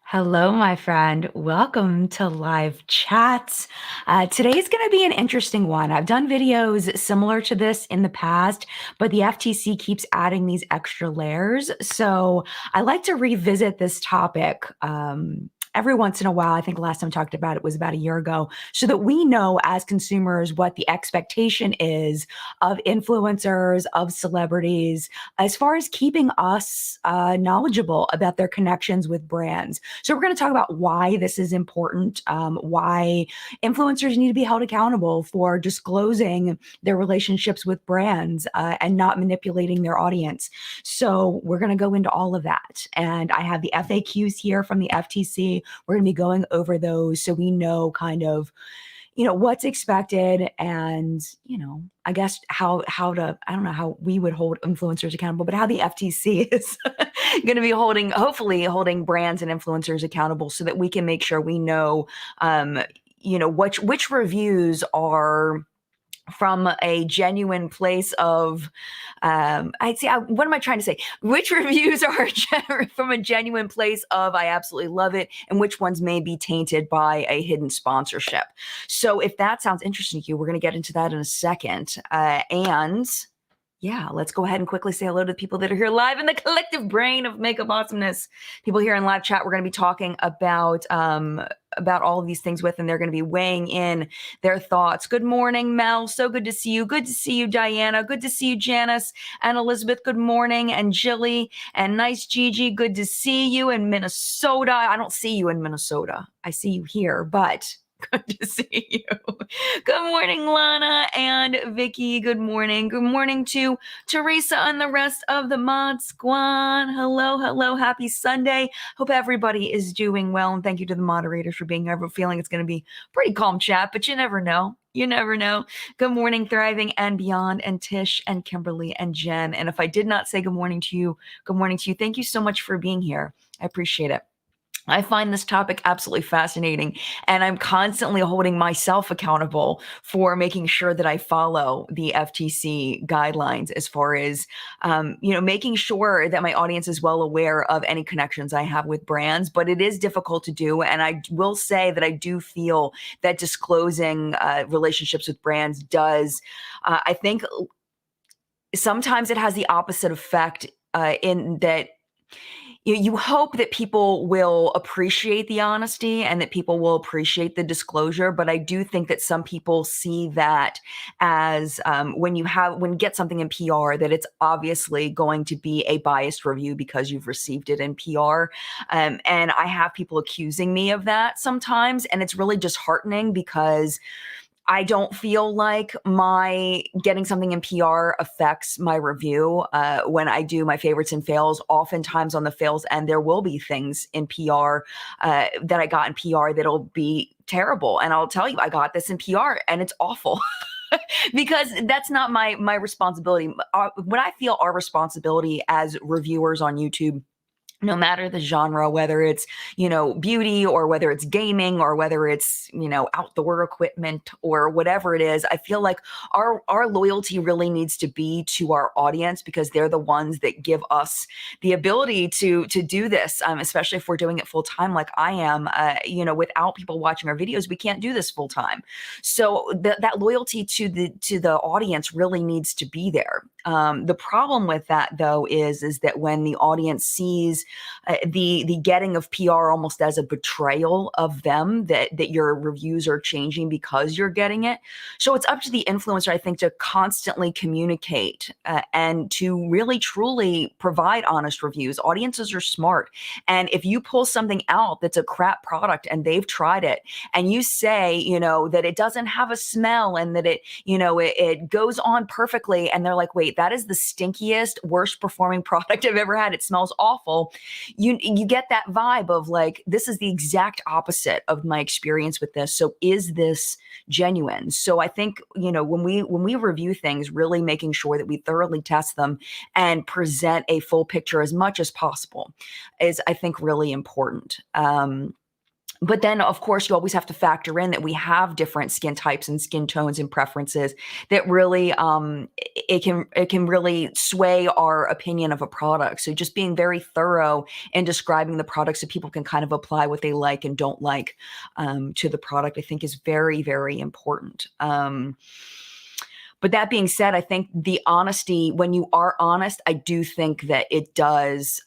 Hello, my friend. Welcome to Live Chats. Today's going to be an interesting one. I've done videos similar to this in the past, but the FTC keeps adding these extra layers. So I like to revisit this topic every once in a while. I think last time I talked about it was about a year ago, so that we know as consumers what the expectation is of influencers, of celebrities, as far as keeping us knowledgeable about their connections with brands. So we're going to talk about why this is important, why influencers need to be held accountable for disclosing their relationships with brands and not manipulating their audience. So we're going to go into all of that. And I have the FAQs here from the FTC. We're going to be going over those so we know kind of what's expected and, I guess how to, I don't know how we would hold influencers accountable, but how the FTC is going to be hopefully holding brands and influencers accountable so that we can make sure we know, which reviews are from a genuine place of, what am I trying to say? Which reviews are from a genuine place of, I absolutely love it, and which ones may be tainted by a hidden sponsorship. So if that sounds interesting to you, we're going to get into that in a second. And yeah, let's go ahead and quickly say hello to the people that are here live in the collective brain of makeup awesomeness. People here in live chat, we're going to be talking about all of these things with, and they're going to be weighing in their thoughts. Good morning, Mel. So good to see you. Good to see you, Diana. Good to see you, Janice and Elizabeth. Good morning. And Jilly and nice Gigi. Good to see you in Minnesota. I don't see you in Minnesota. I see you here, but good to see you. Good morning, Lana and Vicky. Good morning. Good morning to Teresa and the rest of the Mod Squad. Hello, hello. Happy Sunday. Hope everybody is doing well. And thank you to the moderators for being here. I have a feeling it's going to be pretty calm chat, but you never know. You never know. Good morning, Thriving and Beyond, and Tish and Kimberly and Jen. And if I did not say good morning to you, good morning to you. Thank you so much for being here. I appreciate it. I find this topic absolutely fascinating, and I'm constantly holding myself accountable for making sure that I follow the FTC guidelines as far as, making sure that my audience is well aware of any connections I have with brands. But it is difficult to do, and I will say that I do feel that disclosing relationships with brands does, I think, sometimes it has the opposite effect in that you hope that people will appreciate the honesty and that people will appreciate the disclosure. But I do think that some people see that as when you get something in PR, that it's obviously going to be a biased review because you've received it in PR. And I have people accusing me of that sometimes. And it's really disheartening because I don't feel like my getting something in PR affects my review. When I do my favorites and fails, oftentimes on the fails end, there will be things in PR that I got in PR that'll be terrible. And I'll tell you, I got this in PR and it's awful. Because that's not my responsibility. What I feel our responsibility as reviewers on YouTube, no matter the genre, whether it's, beauty or whether it's gaming or whether it's, outdoor equipment or whatever it is, I feel like our loyalty really needs to be to our audience because they're the ones that give us the ability to do this, especially if we're doing it full time like I am. Without people watching our videos, we can't do this full time. So that loyalty to the audience really needs to be there. The problem with that, though, is that when the audience sees the getting of PR almost as a betrayal of them, that your reviews are changing because you're getting it. So it's up to the influencer, I think, to constantly communicate and to really truly provide honest reviews. Audiences are smart. And if you pull something out that's a crap product and they've tried it and you say, that it doesn't have a smell and that it goes on perfectly, and they're like, wait, great. That is the stinkiest, worst performing product I've ever had. It smells awful. You get that vibe of like, this is the exact opposite of my experience with this. So is this genuine? So I think, when we review things, really making sure that we thoroughly test them and present a full picture as much as possible is, I think, really important. But then, of course, you always have to factor in that we have different skin types and skin tones and preferences that really it can really sway our opinion of a product. So just being very thorough in describing the product so people can kind of apply what they like and don't like to the product, I think is very, very important. But that being said, I think the honesty, when you are honest, I do think that it does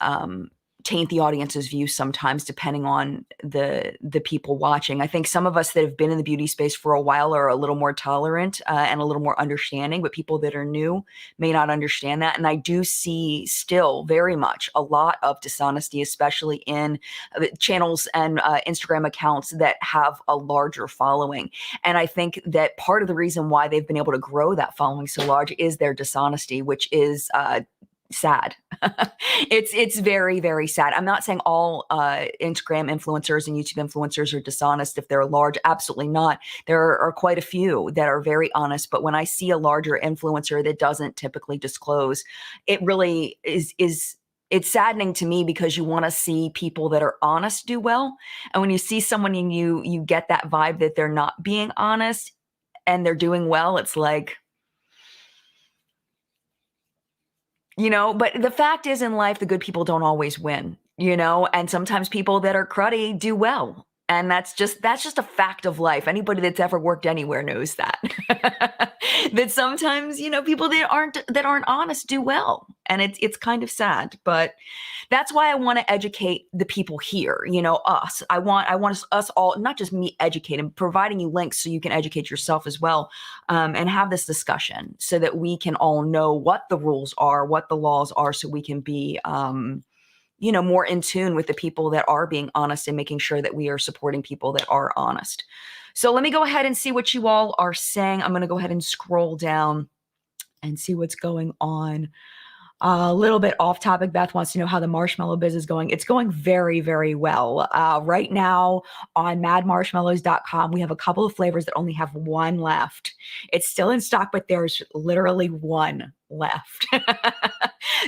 taint the audience's view sometimes, depending on the people watching. I think some of us that have been in the beauty space for a while are a little more tolerant and a little more understanding, but people that are new may not understand that. And I do see still very much a lot of dishonesty, especially in channels and Instagram accounts that have a larger following. And I think that part of the reason why they've been able to grow that following so large is their dishonesty, which is sad. It's very, very sad. I'm not saying all Instagram influencers and YouTube influencers are dishonest if they're large. Absolutely not. There are quite a few that are very honest. But when I see a larger influencer that doesn't typically disclose, it really is it's saddening to me, because you want to see people that are honest do well. And when you see someone and you get that vibe that they're not being honest and they're doing well, it's like, but the fact is, in life, the good people don't always win, and sometimes people that are cruddy do well. And that's just a fact of life. Anybody that's ever worked anywhere knows that. That sometimes, people that aren't honest do well. And it's kind of sad, but that's why I want to educate the people here, us. I want us all, not just me educating, providing you links so you can educate yourself as well, and have this discussion so that we can all know what the rules are, what the laws are, so we can be more in tune with the people that are being honest and making sure that we are supporting people that are honest. So let me go ahead and see what you all are saying. I'm going to go ahead and scroll down and see what's going on. A little bit off topic, Beth wants to know how the marshmallow biz is going. It's going very, very well. Right now on madmarshmallows.com, we have a couple of flavors that only have one left. It's still in stock, but there's literally one left.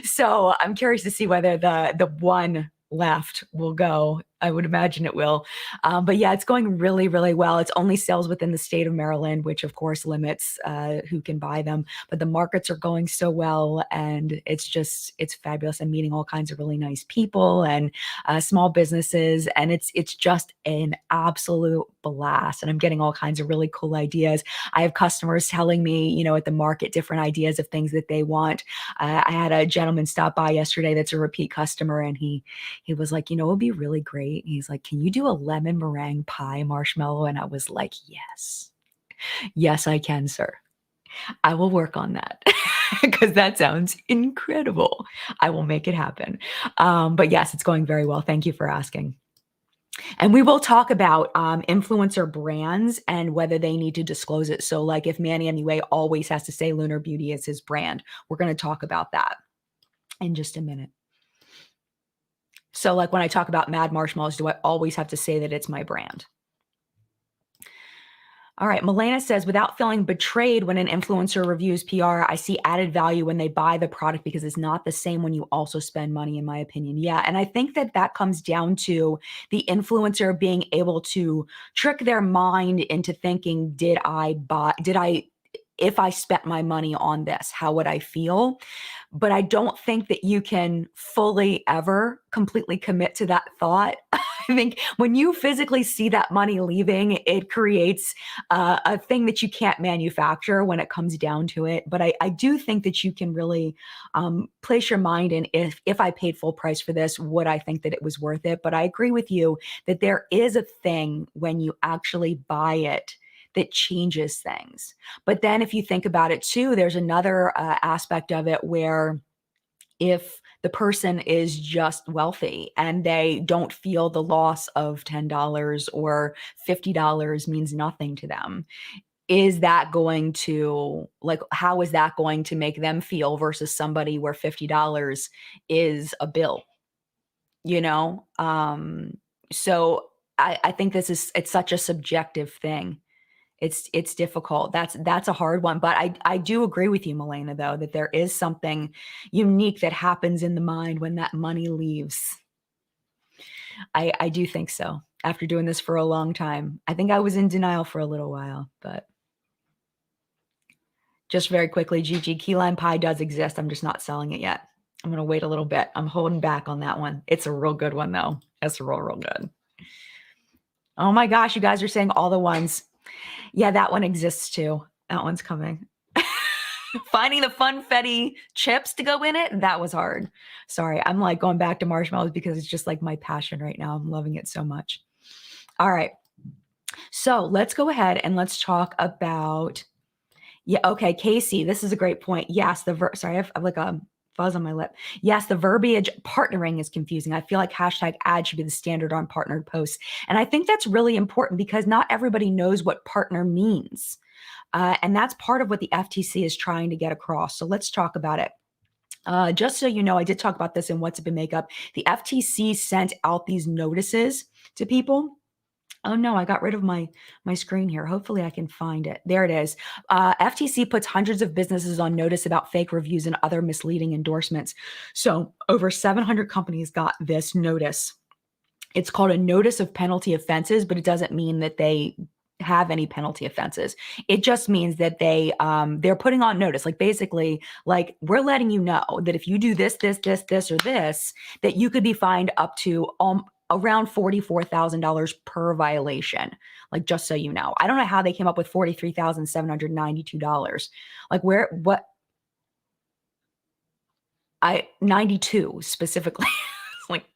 So I'm curious to see whether the one left will go. I would imagine it will. But yeah, it's going really, really well. It's only sales within the state of Maryland, which of course limits who can buy them. But the markets are going so well, and it's fabulous. I'm meeting all kinds of really nice people and small businesses, and it's just an absolute blast. And I'm getting all kinds of really cool ideas. I have customers telling me, at the market, different ideas of things that they want. I had a gentleman stop by yesterday that's a repeat customer, and he was like, it would be really great. He's like, can you do a lemon meringue pie marshmallow? And I was like, yes, I can, sir. I will work on that because that sounds incredible. I will make it happen. But yes, it's going very well. Thank you for asking. And we will talk about influencer brands and whether they need to disclose it. So like if Manny MUA always has to say Lunar Beauty is his brand, we're going to talk about that in just a minute. So like when I talk about Mad Marshmallows, do I always have to say that it's my brand? All right. Milena says, without feeling betrayed when an influencer reviews PR, I see added value when they buy the product because it's not the same when you also spend money, in my opinion. Yeah. And I think that comes down to the influencer being able to trick their mind into thinking, if I spent my money on this, how would I feel? But I don't think that you can fully ever completely commit to that thought. I think when you physically see that money leaving, it creates a thing that you can't manufacture when it comes down to it. But I do think that you can really place your mind in, if I paid full price for this, would I think that it was worth it? But I agree with you that there is a thing when you actually buy it that changes things. But then if you think about it too, there's another aspect of it where if the person is just wealthy and they don't feel the loss of $10 or $50 means nothing to them, is that going to, like, how is that going to make them feel versus somebody where $50 is a bill, you know? So I think it's such a subjective thing. It's difficult. That's a hard one. But I do agree with you, Milena, though, that there is something unique that happens in the mind when that money leaves. I do think so. After doing this for a long time, I think I was in denial for a little while, but just very quickly, Gigi, key lime pie does exist. I'm just not selling it yet. I'm going to wait a little bit. I'm holding back on that one. It's a real good one, though. It's real good. Oh my gosh, you guys are saying all the ones. Yeah, that one exists too. That one's coming. Finding the funfetti chips to go in it, that was hard. Sorry, I'm like going back to marshmallows because it's just like my passion right now. I'm loving it so much. All right. So let's go ahead and let's talk about, yeah, okay, Casey, this is a great point. Yes, sorry, I have like a fuzz on my lip. Yes, the verbiage partnering is confusing. I feel like hashtag ad should be the standard on partnered posts. And I think that's really important because not everybody knows what partner means. And that's part of what the FTC is trying to get across. So let's talk about it. Just so you know, I did talk about this in What's Up in Makeup. The FTC sent out these notices to people. Oh no, I got rid of my screen here. Hopefully I can find it. There it is. FTC puts hundreds of businesses on notice about fake reviews and other misleading endorsements. So over 700 companies got this notice. It's called a notice of penalty offenses, but it doesn't mean that they have any penalty offenses. It just means that they're putting on notice, like basically, like we're letting you know that if you do this, or this, that you could be fined up to around $44,000 per violation. Like, just so you know, I don't know how they came up with $43,792. Like what? 92 specifically. Like,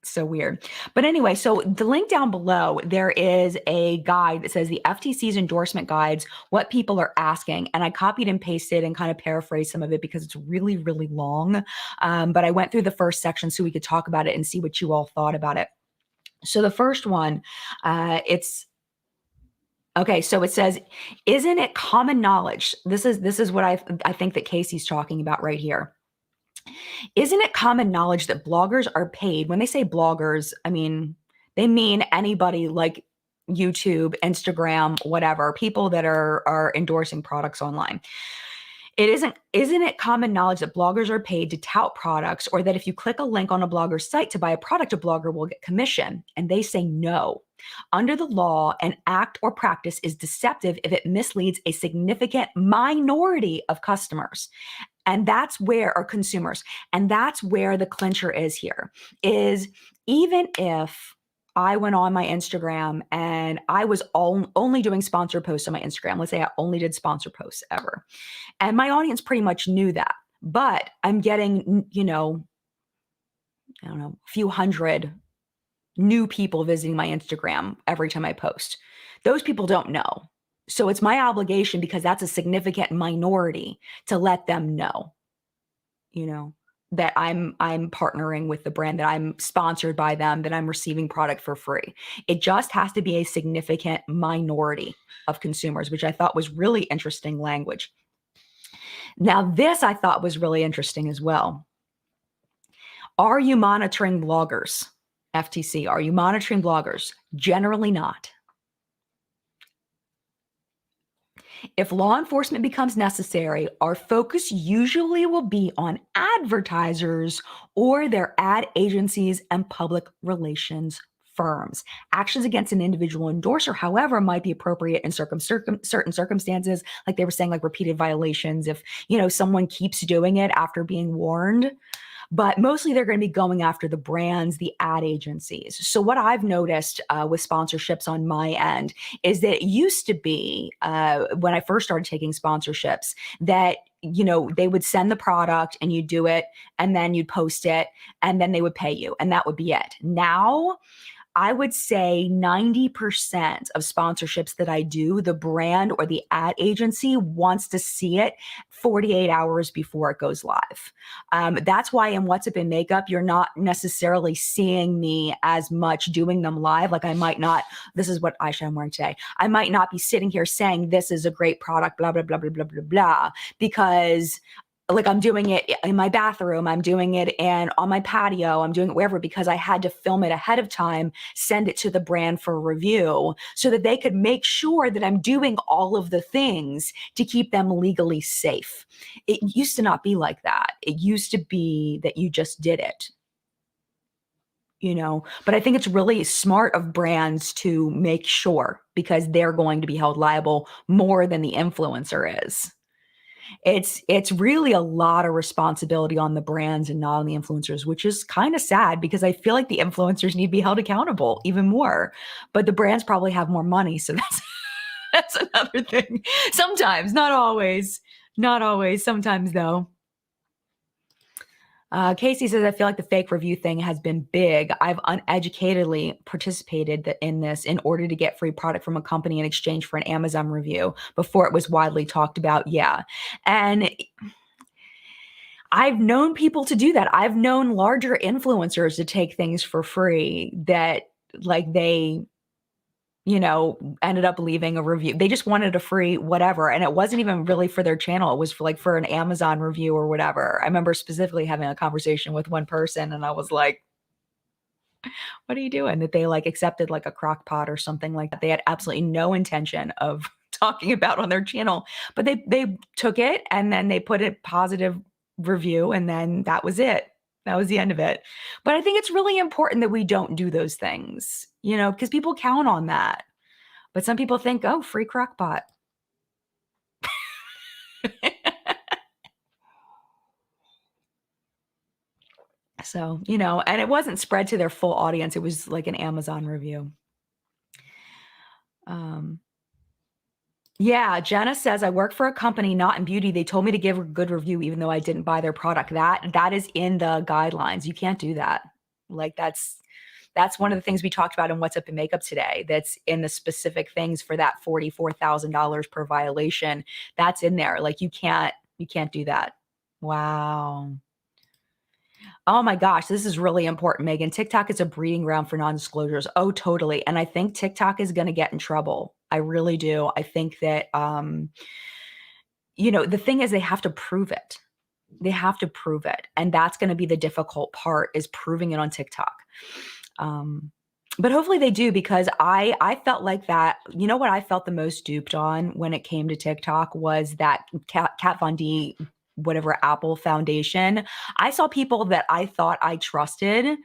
so weird. But anyway, so the link down below, there is a guide that says the FTC's endorsement guides, what people are asking. And I copied and pasted and kind of paraphrased some of it because it's really, really long. But I went through the first section so we could talk about it and see what you all thought about it. So the first one, okay, so it says, isn't it common knowledge? This is what I think that Casey's talking about right here. Isn't it common knowledge that bloggers are paid? When they say bloggers, I mean, they mean anybody like YouTube, Instagram, whatever, people that are endorsing products online. Isn't it common knowledge that bloggers are paid to tout products, or that if you click a link on a blogger's site to buy a product, a blogger will get commission? And they say no. Under the law, an act or practice is deceptive if it misleads a significant minority of customers. And that's where, or consumers, and that's where the clincher is here, is even if I went on my Instagram and I was only doing sponsored posts on my Instagram, let's say I only did sponsored posts ever, and my audience pretty much knew that, but I'm getting, I don't know, a few hundred new people visiting my Instagram every time I post. Those people don't know. So it's my obligation, because that's a significant minority, to let them know, that I'm partnering with the brand, that I'm sponsored by them, that I'm receiving product for free. It just has to be a significant minority of consumers, which I thought was really interesting language. Now, this I thought was really interesting as well. Are you monitoring bloggers? FTC, are you monitoring bloggers? Generally not. If law enforcement becomes necessary, our focus usually will be on advertisers or their ad agencies and public relations firms. Actions against an individual endorser, however, might be appropriate in certain circumstances, like they were saying, like repeated violations, if someone keeps doing it after being warned. But mostly they're going to be going after the brands, the ad agencies. So what I've noticed with sponsorships on my end is that it used to be, when I first started taking sponsorships, that they would send the product and you'd do it, and then you'd post it, and then they would pay you, and that would be it. Now, I would say 90% of sponsorships that I do, the brand or the ad agency wants to see it 48 hours before it goes live. That's why in What's Up in Makeup, you're not necessarily seeing me as much doing them live. Like I might not, this is what eyeshadow I'm wearing today. I might not be sitting here saying this is a great product, blah, blah, blah, blah, blah, blah, blah, because like I'm doing it in my bathroom, I'm doing it and on my patio, I'm doing it wherever because I had to film it ahead of time, send it to the brand for review so that they could make sure that I'm doing all of the things to keep them legally safe. It used to not be like that. It used to be that you just did it. But I think it's really smart of brands to make sure because they're going to be held liable more than the influencer is. It's really a lot of responsibility on the brands and not on the influencers, which is kind of sad because I feel like the influencers need to be held accountable even more. But the brands probably have more money, so that's another thing. Sometimes, not always. Not always. Sometimes though. Casey says, I feel like the fake review thing has been big. I've uneducatedly participated in this in order to get free product from a company in exchange for an Amazon review before it was widely talked about. Yeah. And I've known people to do that. I've known larger influencers to take things for free that like they ended up leaving a review. They just wanted a free whatever. And it wasn't even really for their channel. It was for an Amazon review or whatever. I remember specifically having a conversation with one person and I was like, what are you doing? That they like accepted like a crock pot or something like that. They had absolutely no intention of talking about on their channel, but they took it and then they put a positive review and then that was it. That was the end of it. But I think it's really important that we don't do those things, because people count on that. But some people think, oh, free crock pot. So, and it wasn't spread to their full audience. It was like an Amazon review. Yeah, Jenna says, I work for a company not in beauty. They told me to give a good review even though I didn't buy their product. That is in the guidelines. You can't do that. Like that's one of the things we talked about in What's Up in Makeup today. That's in the specific things for that $44,000 per violation. That's in there. Like you can't do that. Wow. Oh my gosh, this is really important, Megan. TikTok is a breeding ground for non-disclosures. Oh, totally. And I think TikTok is going to get in trouble. I really do. I think that, the thing is they have to prove it. They have to prove it. And that's going to be the difficult part is proving it on TikTok. But hopefully they do because I felt like that. You know what I felt the most duped on when it came to TikTok was that Kat Von D, whatever Apple Foundation. I saw people that I thought I trusted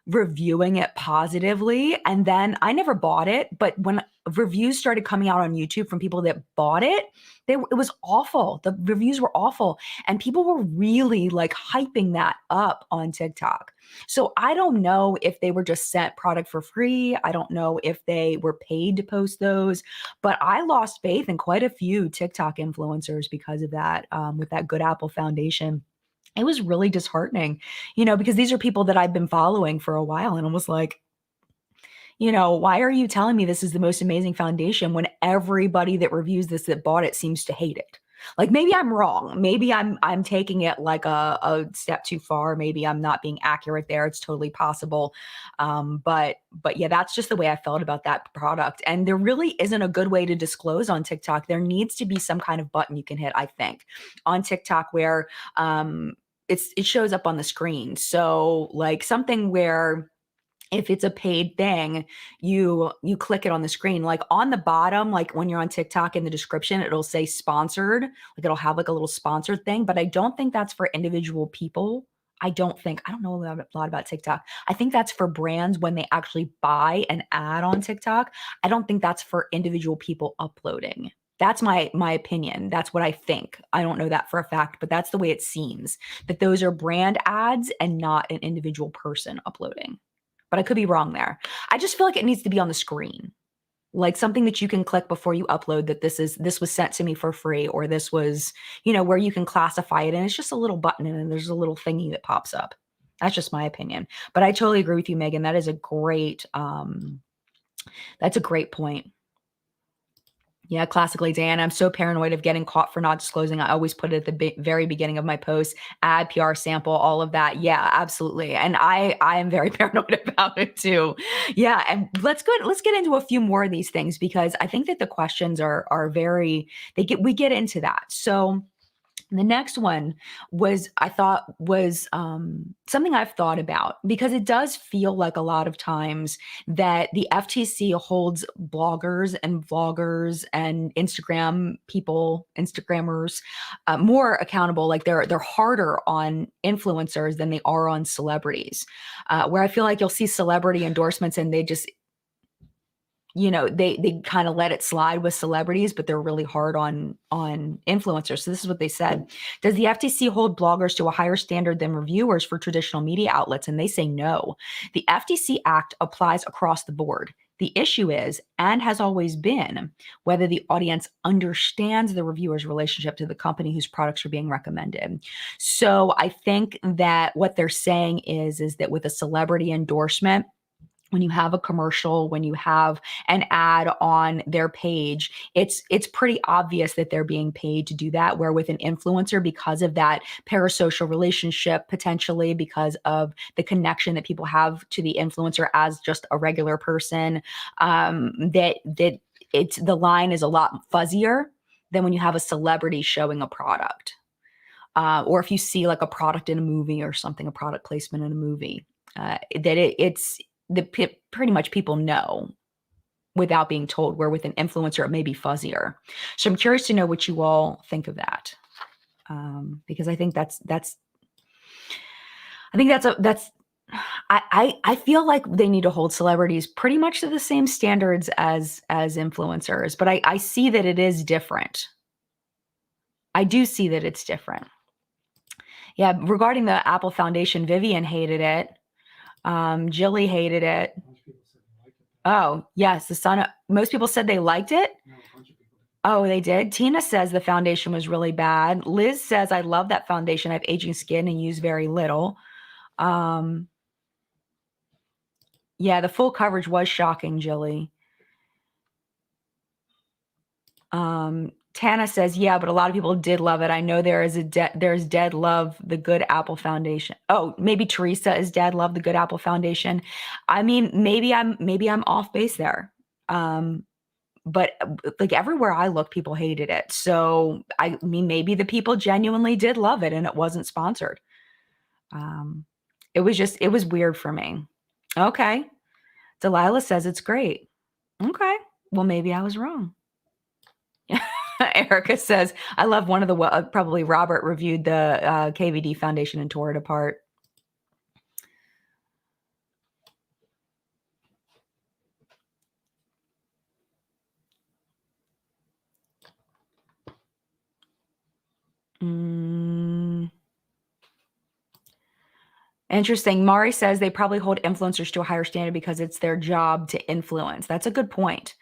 reviewing it positively. And then I never bought it. But when reviews started coming out on YouTube from people that bought it, it was awful. The reviews were awful. And people were really like hyping that up on TikTok. So I don't know if they were just sent product for free. I don't know if they were paid to post those, but I lost faith in quite a few TikTok influencers because of that, with that Good Apple Foundation. It was really disheartening, because these are people that I've been following for a while. And I was like, why are you telling me this is the most amazing foundation when everybody that reviews this that bought it seems to hate it? Like maybe I'm wrong. Maybe I'm taking it like a step too far. Maybe I'm not being accurate there. It's totally possible. But yeah, that's just the way I felt about that product. And there really isn't a good way to disclose on TikTok. There needs to be some kind of button you can hit, I think, on TikTok where it shows up on the screen. So like something where if it's a paid thing, you click it on the screen, like on the bottom, like when you're on TikTok in the description, it'll say sponsored, like it'll have like a little sponsored thing, but I don't think that's for individual people. I don't know a lot about TikTok. I think that's for brands when they actually buy an ad on TikTok. I don't think that's for individual people uploading. That's my opinion. That's what I think. I don't know that for a fact, but that's the way it seems, that those are brand ads and not an individual person uploading. But I could be wrong there. I just feel like it needs to be on the screen, like something that you can click before you upload that this was sent to me for free, or this was, where you can classify it. And it's just a little button and then there's a little thingy that pops up. That's just my opinion. But I totally agree with you, Megan. That's a great point. Yeah, classically, Dan, I'm so paranoid of getting caught for not disclosing. I always put it at the very beginning of my post, add PR sample, all of that. Yeah, absolutely. And I am very paranoid about it too. Yeah, and let's get into a few more of these things, because I think that the questions are very, we get into that. So the next one I thought was something I've thought about, because it does feel like a lot of times that the FTC holds bloggers and vloggers and Instagrammers more accountable. Like they're harder on influencers than they are on celebrities. Where I feel like you'll see celebrity endorsements and they just, they kind of let it slide with celebrities, but they're really hard on influencers. So this is what they said. Does the FTC hold bloggers to a higher standard than reviewers for traditional media outlets? And they say no. The FTC Act applies across the board. The issue is, and has always been, whether the audience understands the reviewer's relationship to the company whose products are being recommended. So I think that what they're saying is that with a celebrity endorsement, when you have a commercial, when you have an ad on their page, it's pretty obvious that they're being paid to do that. Where with an influencer, because of that parasocial relationship, potentially because of the connection that people have to the influencer as just a regular person, that it's, the line is a lot fuzzier than when you have a celebrity showing a product. Or if you see like a product in a movie or something, a product placement in a movie, that it's pretty much people know without being told, where with an influencer, it may be fuzzier. So I'm curious to know what you all think of that. Because I think I feel like they need to hold celebrities pretty much to the same standards as influencers, but I see that it is different. I do see that it's different. Yeah, regarding the Apple Foundation, Vivian hated it. Jilly hated it. Oh, yes. Most people said they liked it. Oh, they did. Tina says the foundation was really bad. Liz says, I love that foundation. I have aging skin and use very little. Yeah, the full coverage was shocking, Jilly. Tana says, yeah, but a lot of people did love it. I know there's Dead Love the Good Apple Foundation. Oh, maybe Teresa is Dead Love the Good Apple Foundation. I mean, maybe I'm off base there. But like everywhere I looked, people hated it. So I mean, maybe the people genuinely did love it and it wasn't sponsored. It was weird for me. Okay. Delilah says it's great. Okay. Well, maybe I was wrong. Erica says, I love one of the, probably Robert reviewed the KVD Foundation and tore it apart. Interesting. Mari says they probably hold influencers to a higher standard because it's their job to influence. That's a good point.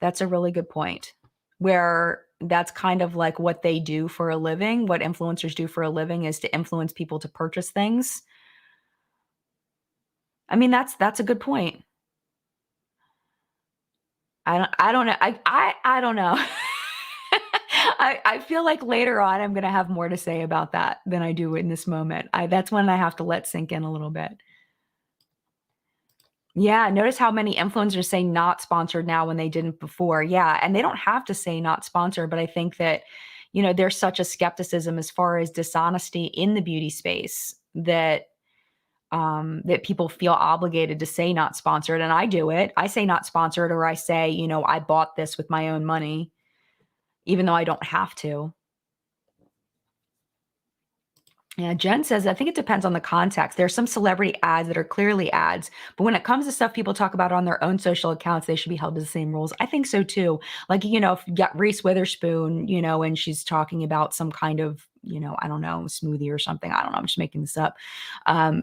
That's a really good point. Where that's kind of like what they do for a living. What influencers do for a living is to influence people to purchase things. I mean, that's a good point. I don't know. I don't know. I feel like later on I'm going to have more to say about that than I do in this moment. That's when I have to let sink in a little bit. Yeah, notice how many influencers say not sponsored now when they didn't before. Yeah, and they don't have to say not sponsored, but I think that, there's such a skepticism as far as dishonesty in the beauty space that that people feel obligated to say not sponsored. And I do it. I say not sponsored, or I say, I bought this with my own money, even though I don't have to. Yeah, Jen says, I think it depends on the context. There are some celebrity ads that are clearly ads, but when it comes to stuff people talk about on their own social accounts, they should be held to the same rules. I think so too. Like, if you got Reese Witherspoon, and she's talking about some kind of, I don't know, smoothie or something. I don't know. I'm just making this up.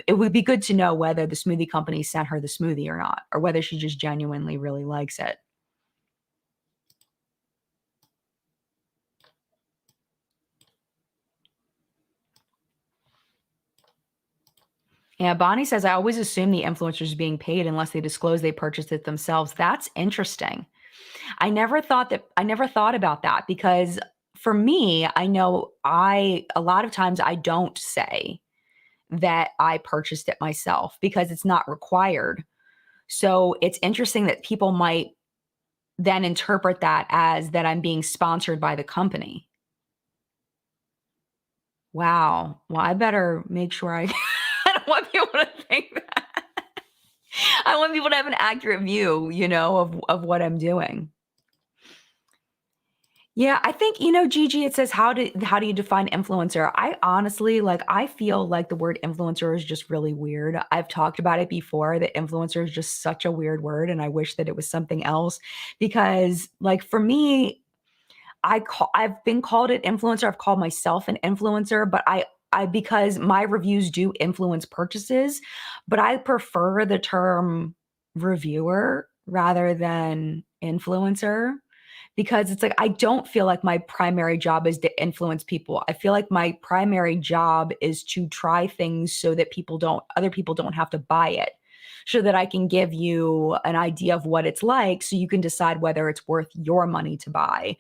It would be good to know whether the smoothie company sent her the smoothie or not, or whether she just genuinely really likes it. Yeah, Bonnie says, I always assume the influencer is being paid unless they disclose they purchased it themselves. That's interesting. I never thought about that because for me, I know a lot of times I don't say that I purchased it myself because it's not required. So it's interesting that people might then interpret that as that I'm being sponsored by the company. Wow. Well, I better make sure I I don't want people to think that. I want people to have an accurate view, of what I'm doing. Yeah, I think, Gigi, it says how do you define influencer? I honestly I feel like the word influencer is just really weird. I've talked about it before that influencer is just such a weird word and I wish that it was something else because for me, I've been called an influencer. I've called myself an influencer, but I because my reviews do influence purchases, but I prefer the term reviewer rather than influencer because it's I don't feel like my primary job is to influence people. I feel like my primary job is to try things so that other people don't have to buy it. So that I can give you an idea of what it's like so you can decide whether it's worth your money to buy.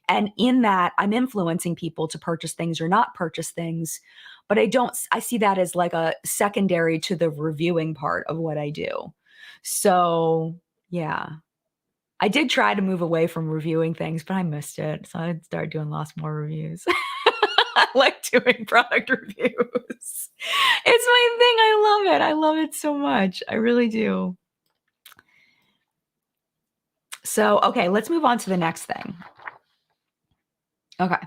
And in that, I'm influencing people to purchase things or not purchase things. But I see that as like a secondary to the reviewing part of what I do. So, yeah. I did try to move away from reviewing things, but I missed it. So I started doing lots more reviews. I like doing product reviews. It's my thing. I love it. I love it so much. I really do. So, okay, let's move on to the next thing. Okay.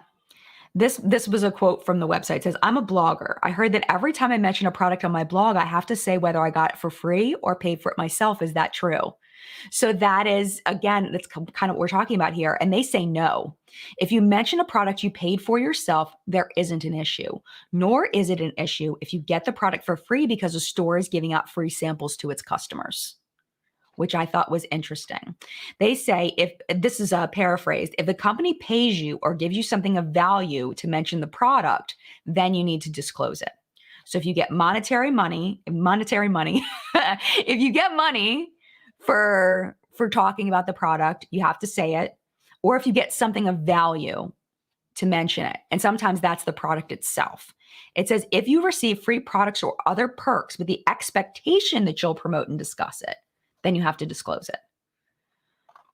This was a quote from the website. It says, I'm a blogger. I heard that every time I mention a product on my blog, I have to say whether I got it for free or paid for it myself. Is that true? So that is, again, that's kind of what we're talking about here. And they say no. If you mention a product you paid for yourself, there isn't an issue. Nor is it an issue if you get the product for free because a store is giving out free samples to its customers, which I thought was interesting. They say, if this is a paraphrase, if the company pays you or gives you something of value to mention the product, then you need to disclose it. So if you get monetary money, if you get money for talking about the product, you have to say it. Or if you get something of value to mention it. And sometimes that's the product itself. It says, if you receive free products or other perks with the expectation that you'll promote and discuss it, then you have to disclose it.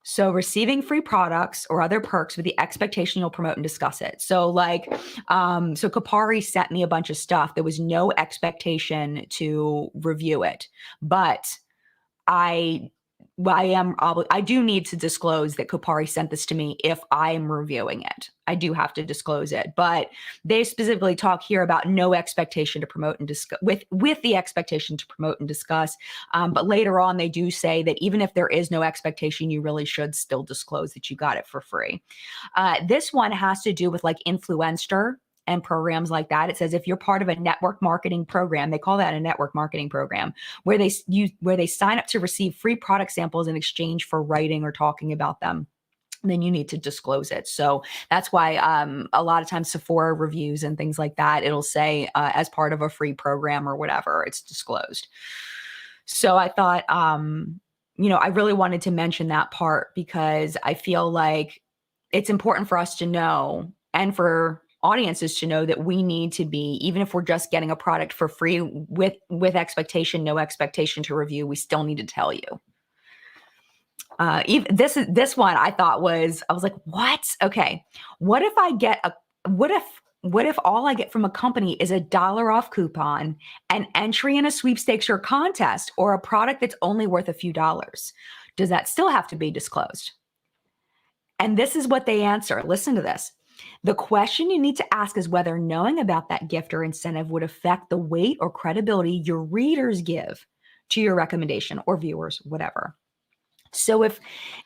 So receiving free products or other perks with the expectation you'll promote and discuss it. So so Kapari sent me a bunch of stuff. There was no expectation to review it, but I do need to disclose that Kopari sent this to me if I'm reviewing it. I do have to disclose it, but they specifically talk here about no expectation to promote and discuss with the expectation to promote and discuss. But later on, they do say that even if there is no expectation, you really should still disclose that you got it for free. This one has to do with Influencer and programs like that. It says if you're part of a network marketing program, they call that a network marketing program, where they sign up to receive free product samples in exchange for writing or talking about them, then you need to disclose it. So that's why a lot of times Sephora reviews and things like that, it'll say as part of a free program or whatever, it's disclosed. So I thought, I really wanted to mention that part because I feel like it's important for us to know and for audiences to know that we need to be, even if we're just getting a product for free with expectation, no expectation to review, we still need to tell you. Even this one I thought I was like, what? Okay. What if all I get from a company is $1 off coupon, an entry in a sweepstakes or contest, or a product that's only worth a few dollars? Does that still have to be disclosed? And this is what they answer. Listen to this. The question you need to ask is whether knowing about that gift or incentive would affect the weight or credibility your readers give to your recommendation, or viewers, whatever. So if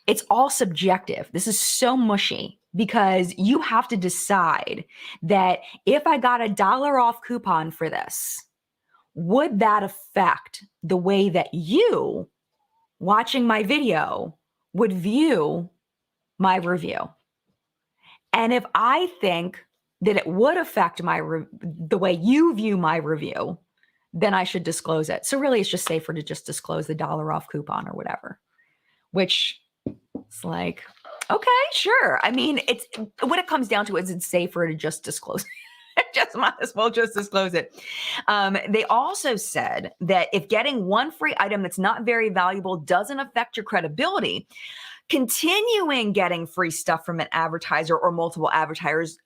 it's all subjective, this is so mushy because you have to decide that if I got $1 off coupon for this, would that affect the way that you watching my video would view my review? And if I think that it would affect the way you view my review, then I should disclose it. So really, it's just safer to just disclose the $1 off coupon or whatever, which it's like, okay, sure. I mean, it's what it comes down to is it's safer to just disclose. Just might as well just disclose it. They also said that if getting one free item that's not very valuable doesn't affect your credibility, continuing getting free stuff from an advertiser or multiple advertisers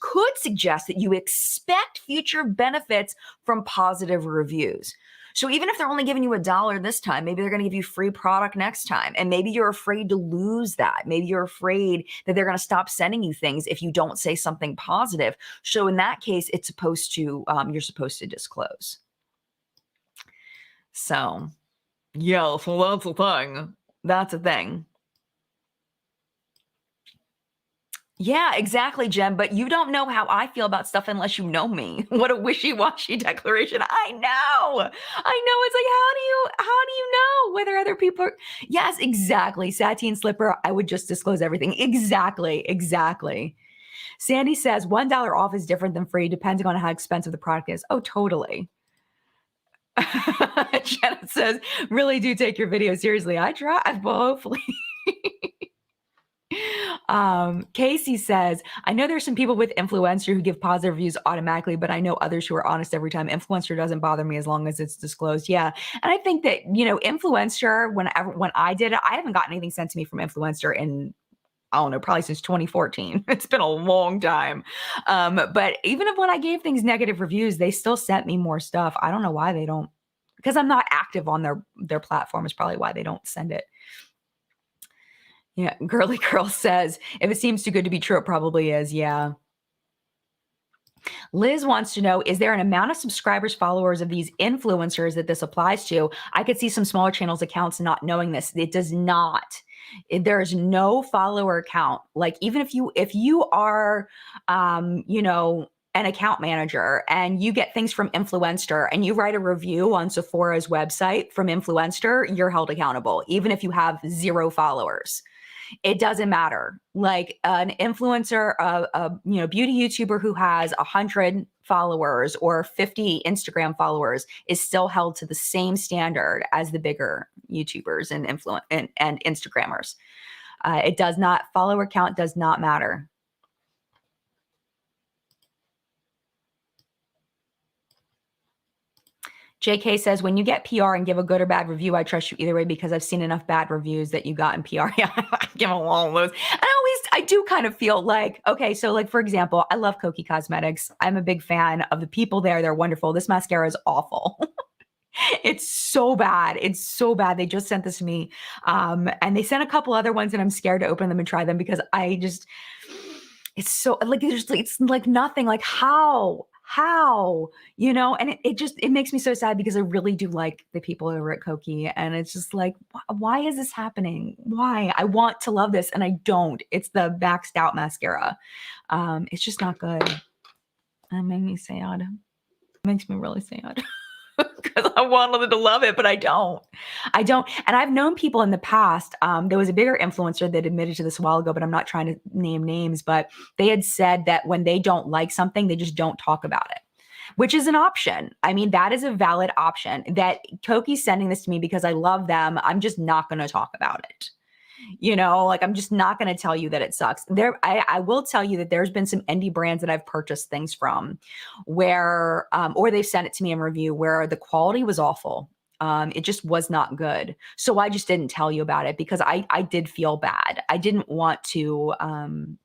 could suggest that you expect future benefits from positive reviews. So even if they're only giving you $1 this time, maybe they're going to give you free product next time. And maybe you're afraid to lose that. Maybe you're afraid that they're going to stop sending you things if you don't say something positive. So in that case, it's supposed to, you're supposed to disclose. So yeah, so that's the thing. That's a thing. Yeah, exactly, Jen. But you don't know how I feel about stuff unless you know me. What a wishy-washy declaration. I know. It's like, how do you know whether other people are? Yes, exactly. Sateen slipper. I would just disclose everything. Exactly. Sandy says $1 off is different than free, depending on how expensive the product is. Oh, totally. Jenna says, really do take your video seriously. I try. Well, hopefully. Casey says, I know there's some people with influencer who give positive reviews automatically, but I know others who are honest every time. Influencer doesn't bother me as long as it's disclosed. Yeah. And I think that, influencer, when I did it, I haven't gotten anything sent to me from influencer in, I don't know, probably since 2014. It's been a long time. But even if when I gave things negative reviews, they still sent me more stuff. I don't know why they don't, because I'm not active on their platform is probably why they don't send it. Yeah, Girly Girl says, if it seems too good to be true, it probably is. Yeah. Liz wants to know, is there an amount of subscribers, followers of these influencers that this applies to? I could see some smaller channels accounts not knowing this. It does not. There's no follower count. Like even if you are, an account manager and you get things from Influencer and you write a review on Sephora's website from Influencer, you're held accountable, even if you have 0 followers. It doesn't matter. Like an influencer, a beauty YouTuber who has 100 followers or 50 Instagram followers is still held to the same standard as the bigger YouTubers and and Instagrammers. Follower count does not matter. JK says, when you get PR and give a good or bad review, I trust you either way because I've seen enough bad reviews that you got in PR. Yeah, I give them all of those. I do kind of feel like, okay, so like, for example, I love Koki Cosmetics. I'm a big fan of the people there. They're wonderful. This mascara is awful. It's so bad. They just sent this to me. And they sent a couple other ones and I'm scared to open them and try them because it's so like, it's like nothing. Like how, and it makes me so sad because I really do like the people over at Koki. And it's just like, why is this happening? Why? I want to love this and I don't. It's the Maxed Out mascara. It's just not good. That made me sad. It makes me really sad. Because I wanted to love it, but I don't. And I've known people in the past. There was a bigger influencer that admitted to this a while ago, but I'm not trying to name names, but they had said that when they don't like something, they just don't talk about it, which is an option. I mean, that is a valid option. That Koki's sending this to me because I love them. I'm just not going to talk about it. Like I'm just not going to tell you that it sucks. I will tell you that there's been some indie brands that I've purchased things from where, or they've sent it to me in review where the quality was awful. It just was not good. So I just didn't tell you about it because I did feel bad. I didn't want to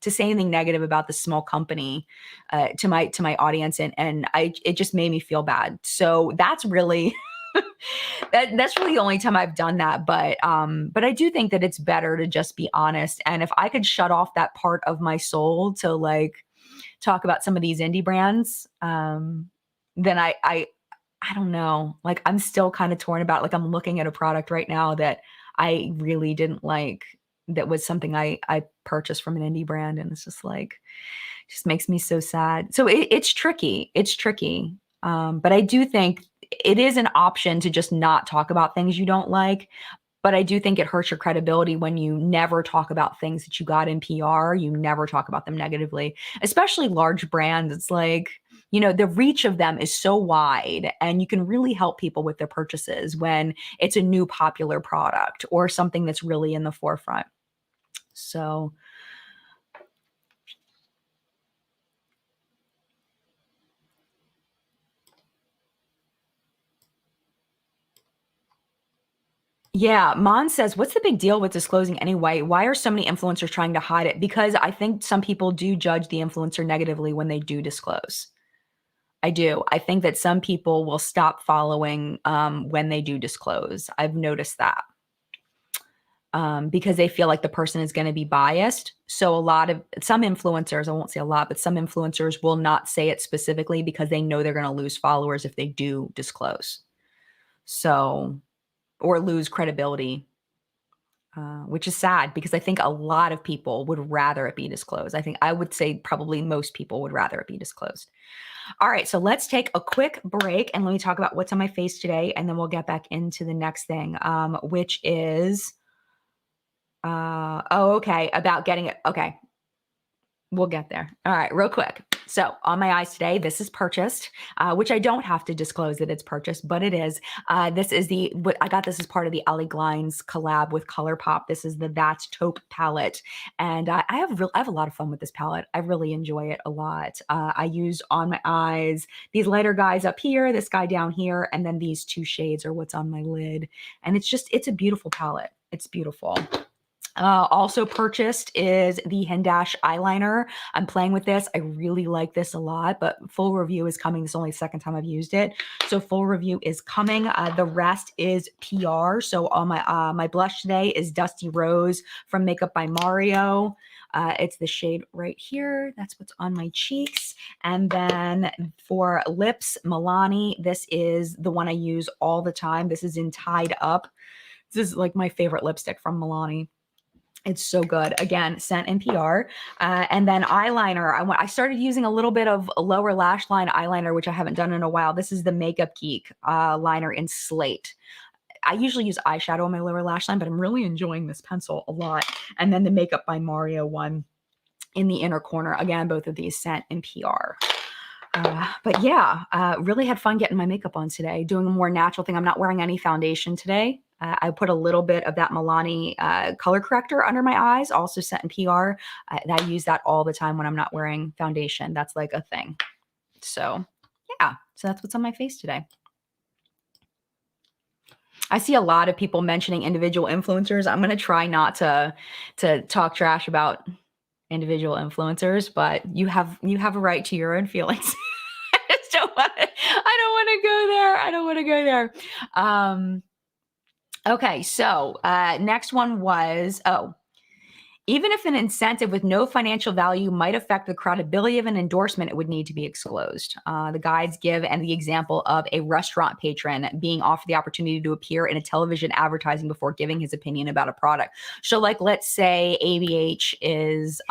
say anything negative about the small company, to my audience. And it just made me feel bad. So that's really, that's really the only time I've done that. But I do think that it's better to just be honest. And if I could shut off that part of my soul to like talk about some of these indie brands, then I don't know. Like I'm still kind of torn about, like I'm looking at a product right now that I really didn't like. That was something I purchased from an indie brand. And it's just like, just makes me so sad. So it's tricky. But I do think it is an option to just not talk about things you don't like. But I do think it hurts your credibility when you never talk about things that you got in PR. You never talk about them negatively, especially large brands. It's like, you know, the reach of them is so wide, and you can really help people with their purchases when it's a new popular product or something that's really in the forefront. So yeah, Mon says, what's the big deal with disclosing anyway? Why are so many influencers trying to hide it? Because I think some people do judge the influencer negatively when they do disclose. I do. I think that some people will stop following when they do disclose. I've noticed that because they feel like the person is going to be biased. So a lot of some influencers, I won't say a lot, but some influencers will not say it specifically because they know they're going to lose followers if they do disclose. So, or lose credibility, which is sad because I think a lot of people would rather it be disclosed. I think I would say probably most people would rather it be disclosed. All right, so let's take a quick break and let me talk about what's on my face today, and then we'll get back into the next thing, which is, okay, about getting it. Okay, we'll get there. All right, real quick. So on my eyes today, this is purchased, which I don't have to disclose that it's purchased, but it is. This is I got this as part of the Ollie Glines collab with ColourPop. This is the That's Taupe palette. And I have a lot of fun with this palette. I really enjoy it a lot. I use on my eyes these lighter guys up here, this guy down here, and then these two shades are what's on my lid. And it's a beautiful palette. It's beautiful. Also purchased is the Hendash eyeliner. I'm playing with this. I really like this a lot, but full review is coming. This is only the second time I've used it. So full review is coming. The rest is PR. So all my blush today is Dusty Rose from Makeup by Mario. It's the shade right here. That's what's on my cheeks. And then for lips, Milani. This is the one I use all the time. This is in Tied Up. This is like my favorite lipstick from Milani. It's so good. Again, scent and PR. And then eyeliner. I started using a little bit of a lower lash line eyeliner, which I haven't done in a while. This is the Makeup Geek liner in Slate. I usually use eyeshadow on my lower lash line, but I'm really enjoying this pencil a lot. And then the Makeup by Mario one in the inner corner. Again, both of these scent and PR. But yeah, really had fun getting my makeup on today, doing a more natural thing. I'm not wearing any foundation today. I put a little bit of that Milani color corrector under my eyes, also set in PR. I use that all the time when I'm not wearing foundation. That's like a thing. So yeah, so that's what's on my face today. I see a lot of people mentioning individual influencers. I'm going to try not to talk trash about individual influencers, but you have a right to your own feelings. I don't want to go there. Okay, so next one was, even if an incentive with no financial value might affect the credibility of an endorsement, it would need to be disclosed. The guides give and the example of a restaurant patron being offered the opportunity to appear in a television advertising before giving his opinion about a product. So like, let's say ABH is,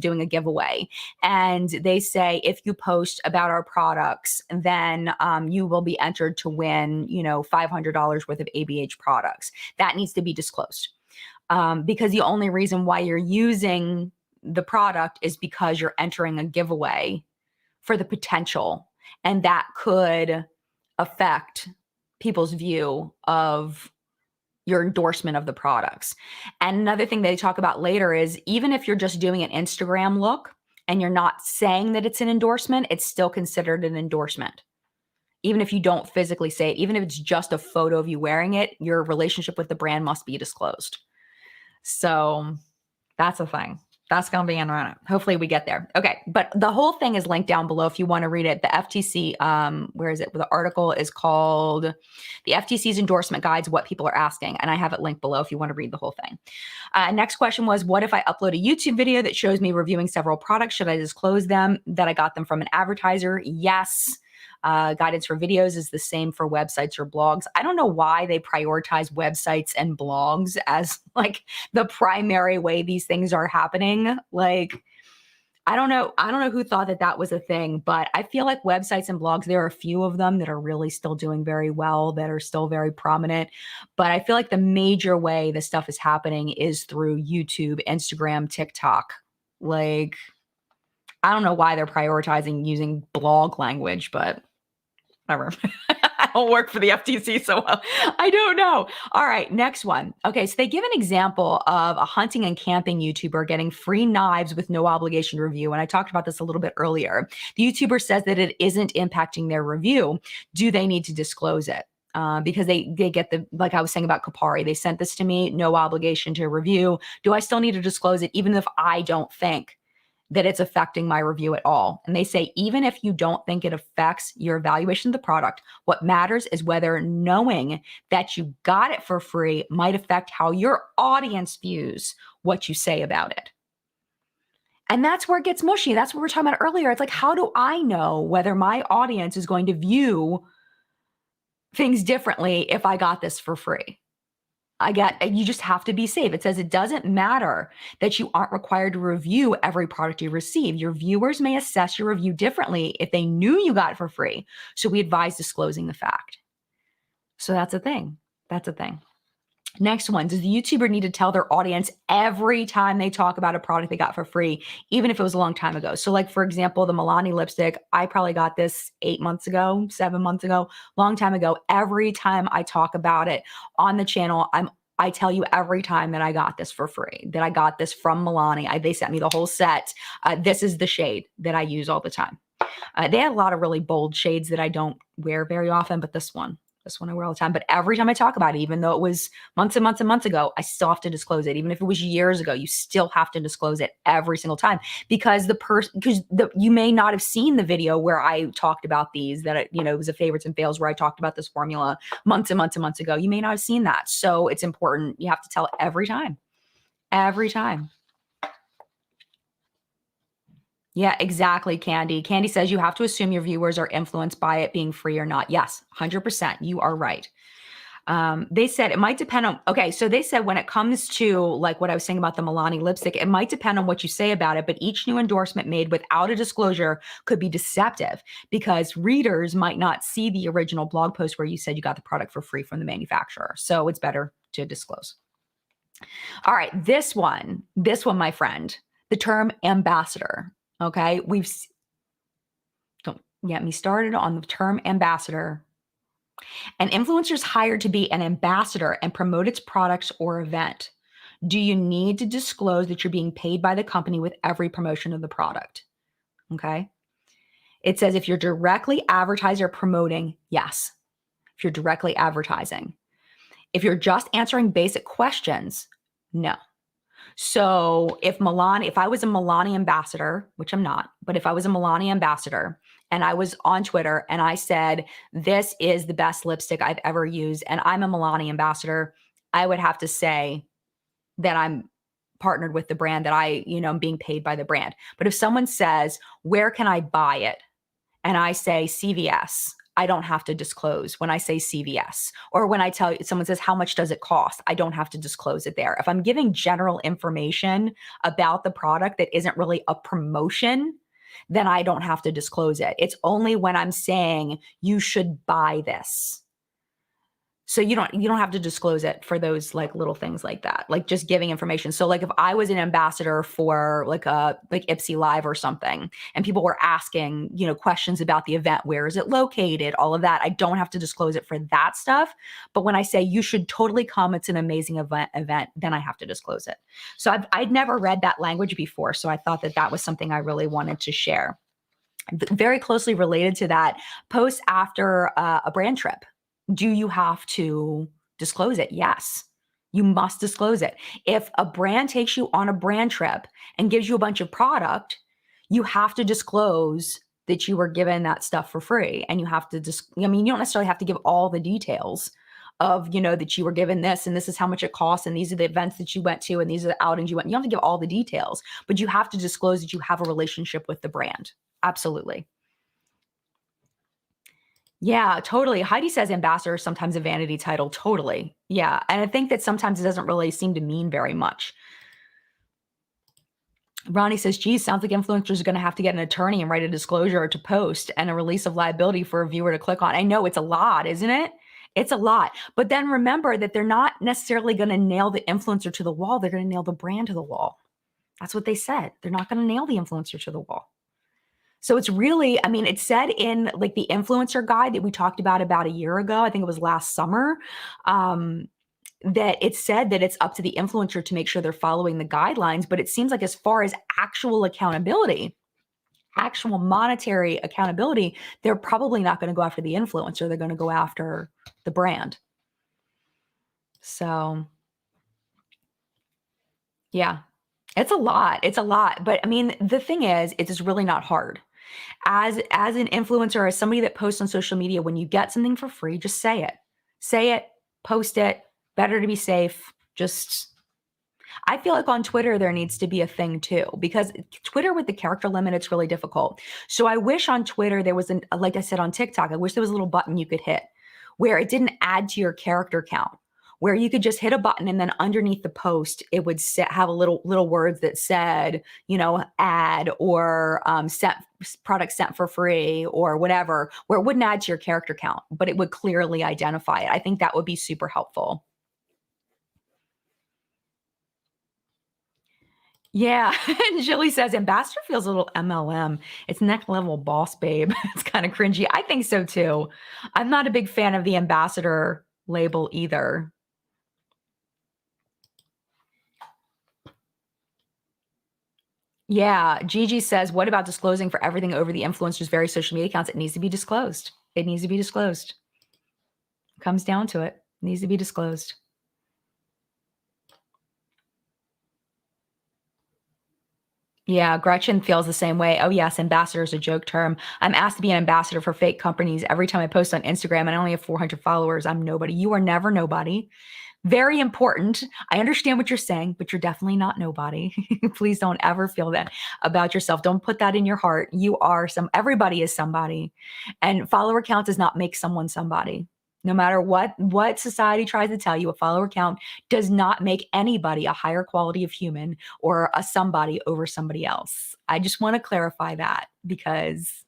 doing a giveaway and they say, if you post about our products, then you will be entered to win, $500 worth of ABH products. That needs to be disclosed. Because the only reason why you're using the product is because you're entering a giveaway for the potential, and that could affect people's view of your endorsement of the products. And another thing they talk about later is even if you're just doing an Instagram look and you're not saying that it's an endorsement, it's still considered an endorsement. Even if you don't physically say it, even if it's just a photo of you wearing it, your relationship with the brand must be disclosed. So that's a thing. That's going to be in on it. Hopefully we get there. Okay. But the whole thing is linked down below if you want to read it. The FTC, where is it? The article is called The FTC's Endorsement Guides, What People Are Asking. And I have it linked below if you want to read the whole thing. Next question was, what if I upload a YouTube video that shows me reviewing several products? Should I disclose them, that I got them from an advertiser? Yes. Guidance for videos is the same for websites or blogs. I don't know why they prioritize websites and blogs as like the primary way these things are happening. Like, I don't know who thought that was a thing, but I feel like websites and blogs, there are a few of them that are really still doing very well, that are still very prominent. But I feel like the major way this stuff is happening is through YouTube, Instagram, TikTok. Like, I don't know why they're prioritizing using blog language, but whatever. I don't work for the FTC, so I don't know. All right, next one. Okay, so they give an example of a hunting and camping YouTuber getting free knives with no obligation review. And I talked about this a little bit earlier. The YouTuber says that it isn't impacting their review. Do they need to disclose it? Because they get the, like I was saying about Kapari, they sent this to me, no obligation to review. Do I still need to disclose it even if I don't think that it's affecting my review at all? And they say, even if you don't think it affects your evaluation of the product, what matters is whether knowing that you got it for free might affect how your audience views what you say about it. And that's where it gets mushy. That's what we were talking about earlier. It's like, how do I know whether my audience is going to view things differently if I got this for free? You just have to be safe. It says it doesn't matter that you aren't required to review every product you receive. Your viewers may assess your review differently if they knew you got it for free. So we advise disclosing the fact. So that's a thing. That's a thing. Next one, does the YouTuber need to tell their audience every time they talk about a product they got for free, even if it was a long time ago? So like, for example, the Milani lipstick, I probably got this 8 months ago, 7 months ago, long time ago. Every time I talk about it on the channel, I tell you every time that I got this for free, that I got this from Milani. They sent me the whole set. This is the shade that I use all the time. They had a lot of really bold shades that I don't wear very often, but this one I wear all the time. But every time I talk about it, even though it was months and months and months ago, I still have to disclose it. Even if it was years ago, you still have to disclose it every single time, because you may not have seen the video where I talked about these, that it was a favorites and fails where I talked about this formula months and months and months ago. You may not have seen that. So it's important. You have to tell it every time. Every time. Yeah, exactly, Candy. Candy says you have to assume your viewers are influenced by it being free or not. Yes, 100%. You are right. They said it might depend on, okay, so they said when it comes to like what I was saying about the Milani lipstick, it might depend on what you say about it, but each new endorsement made without a disclosure could be deceptive because readers might not see the original blog post where you said you got the product for free from the manufacturer. So it's better to disclose. All right, this one, my friend, the term ambassador. Okay, don't get me started on the term ambassador. An influencer is hired to be an ambassador and promote its products or event. Do you need to disclose that you're being paid by the company with every promotion of the product? Okay. It says if you're directly advertising or promoting, yes. If you're directly advertising. If you're just answering basic questions, no. So if I was a Milani ambassador, which I'm not, but if I was a Milani ambassador and I was on Twitter and I said, this is the best lipstick I've ever used, and I'm a Milani ambassador, I would have to say that I'm partnered with the brand, that I'm being paid by the brand. But if someone says, where can I buy it? And I say CVS, I don't have to disclose when I say CVS. Or when someone says, how much does it cost? I don't have to disclose it there. If I'm giving general information about the product that isn't really a promotion, then I don't have to disclose it. It's only when I'm saying you should buy this. So you don't have to disclose it for those like little things like that, like just giving information. So like if I was an ambassador for like Ipsy Live or something, and people were asking, questions about the event, where is it located, all of that, I don't have to disclose it for that stuff. But when I say you should totally come, it's an amazing event, then I have to disclose it. So I'd never read that language before. So I thought that was something I really wanted to share. Very closely related to that, posts after a brand trip. Do you have to disclose it? Yes, you must disclose it. If a brand takes you on a brand trip and gives you a bunch of product, you have to disclose that you were given that stuff for free. And you have to you don't necessarily have to give all the details of, that you were given this and this is how much it costs and these are the events that you went to and these are the outings you went. You don't have to give all the details, but you have to disclose that you have a relationship with the brand. Absolutely. Yeah, totally. Heidi says ambassador is sometimes a vanity title. Totally. Yeah. And I think that sometimes it doesn't really seem to mean very much. Ronnie says, geez, sounds like influencers are going to have to get an attorney and write a disclosure to post and a release of liability for a viewer to click on. I know it's a lot, isn't it? It's a lot. But then remember that they're not necessarily going to nail the influencer to the wall. They're going to nail the brand to the wall. That's what they said. They're not going to nail the influencer to the wall. So it's really, I mean, it said in like the influencer guide that we talked about a year ago, I think it was last summer, that it said that it's up to the influencer to make sure they're following the guidelines. But it seems like as far as actual accountability, actual monetary accountability, they're probably not going to go after the influencer. They're going to go after the brand. So yeah, it's a lot. It's a lot. But I mean, the thing is, it's really not hard. As an influencer, as somebody that posts on social media, when you get something for free, just say it. Say it, post it. Better to be safe. Just I feel like on Twitter, there needs to be a thing too, because Twitter with the character limit, it's really difficult. So I wish on Twitter there was like I said on TikTok, I wish there was a little button you could hit where it didn't add to your character count, where you could just hit a button and then underneath the post, it would have a little words that said, ad or sent product sent for free or whatever, where it wouldn't add to your character count, but it would clearly identify it. I think that would be super helpful. Yeah. And Jilly says Ambassador feels a little MLM. It's next level boss babe. It's kind of cringy. I think so too. I'm not a big fan of the Ambassador label either. Yeah. Gigi says, what about disclosing for everything over the influencer's various social media accounts? It needs to be disclosed. It needs to be disclosed. Comes down to it. It needs to be disclosed. Yeah, Gretchen feels the same way. Oh, yes, ambassador is a joke term. I'm asked to be an ambassador for fake companies every time I post on Instagram and I only have 400 followers. I'm nobody. You are never nobody. Very important. I understand what you're saying, but you're definitely not nobody. Please don't ever feel that about yourself. Don't put that in your heart. You are everybody is somebody. And follower count does not make someone somebody. No matter what society tries to tell you, a follower count does not make anybody a higher quality of human or a somebody over somebody else. I just want to clarify that because,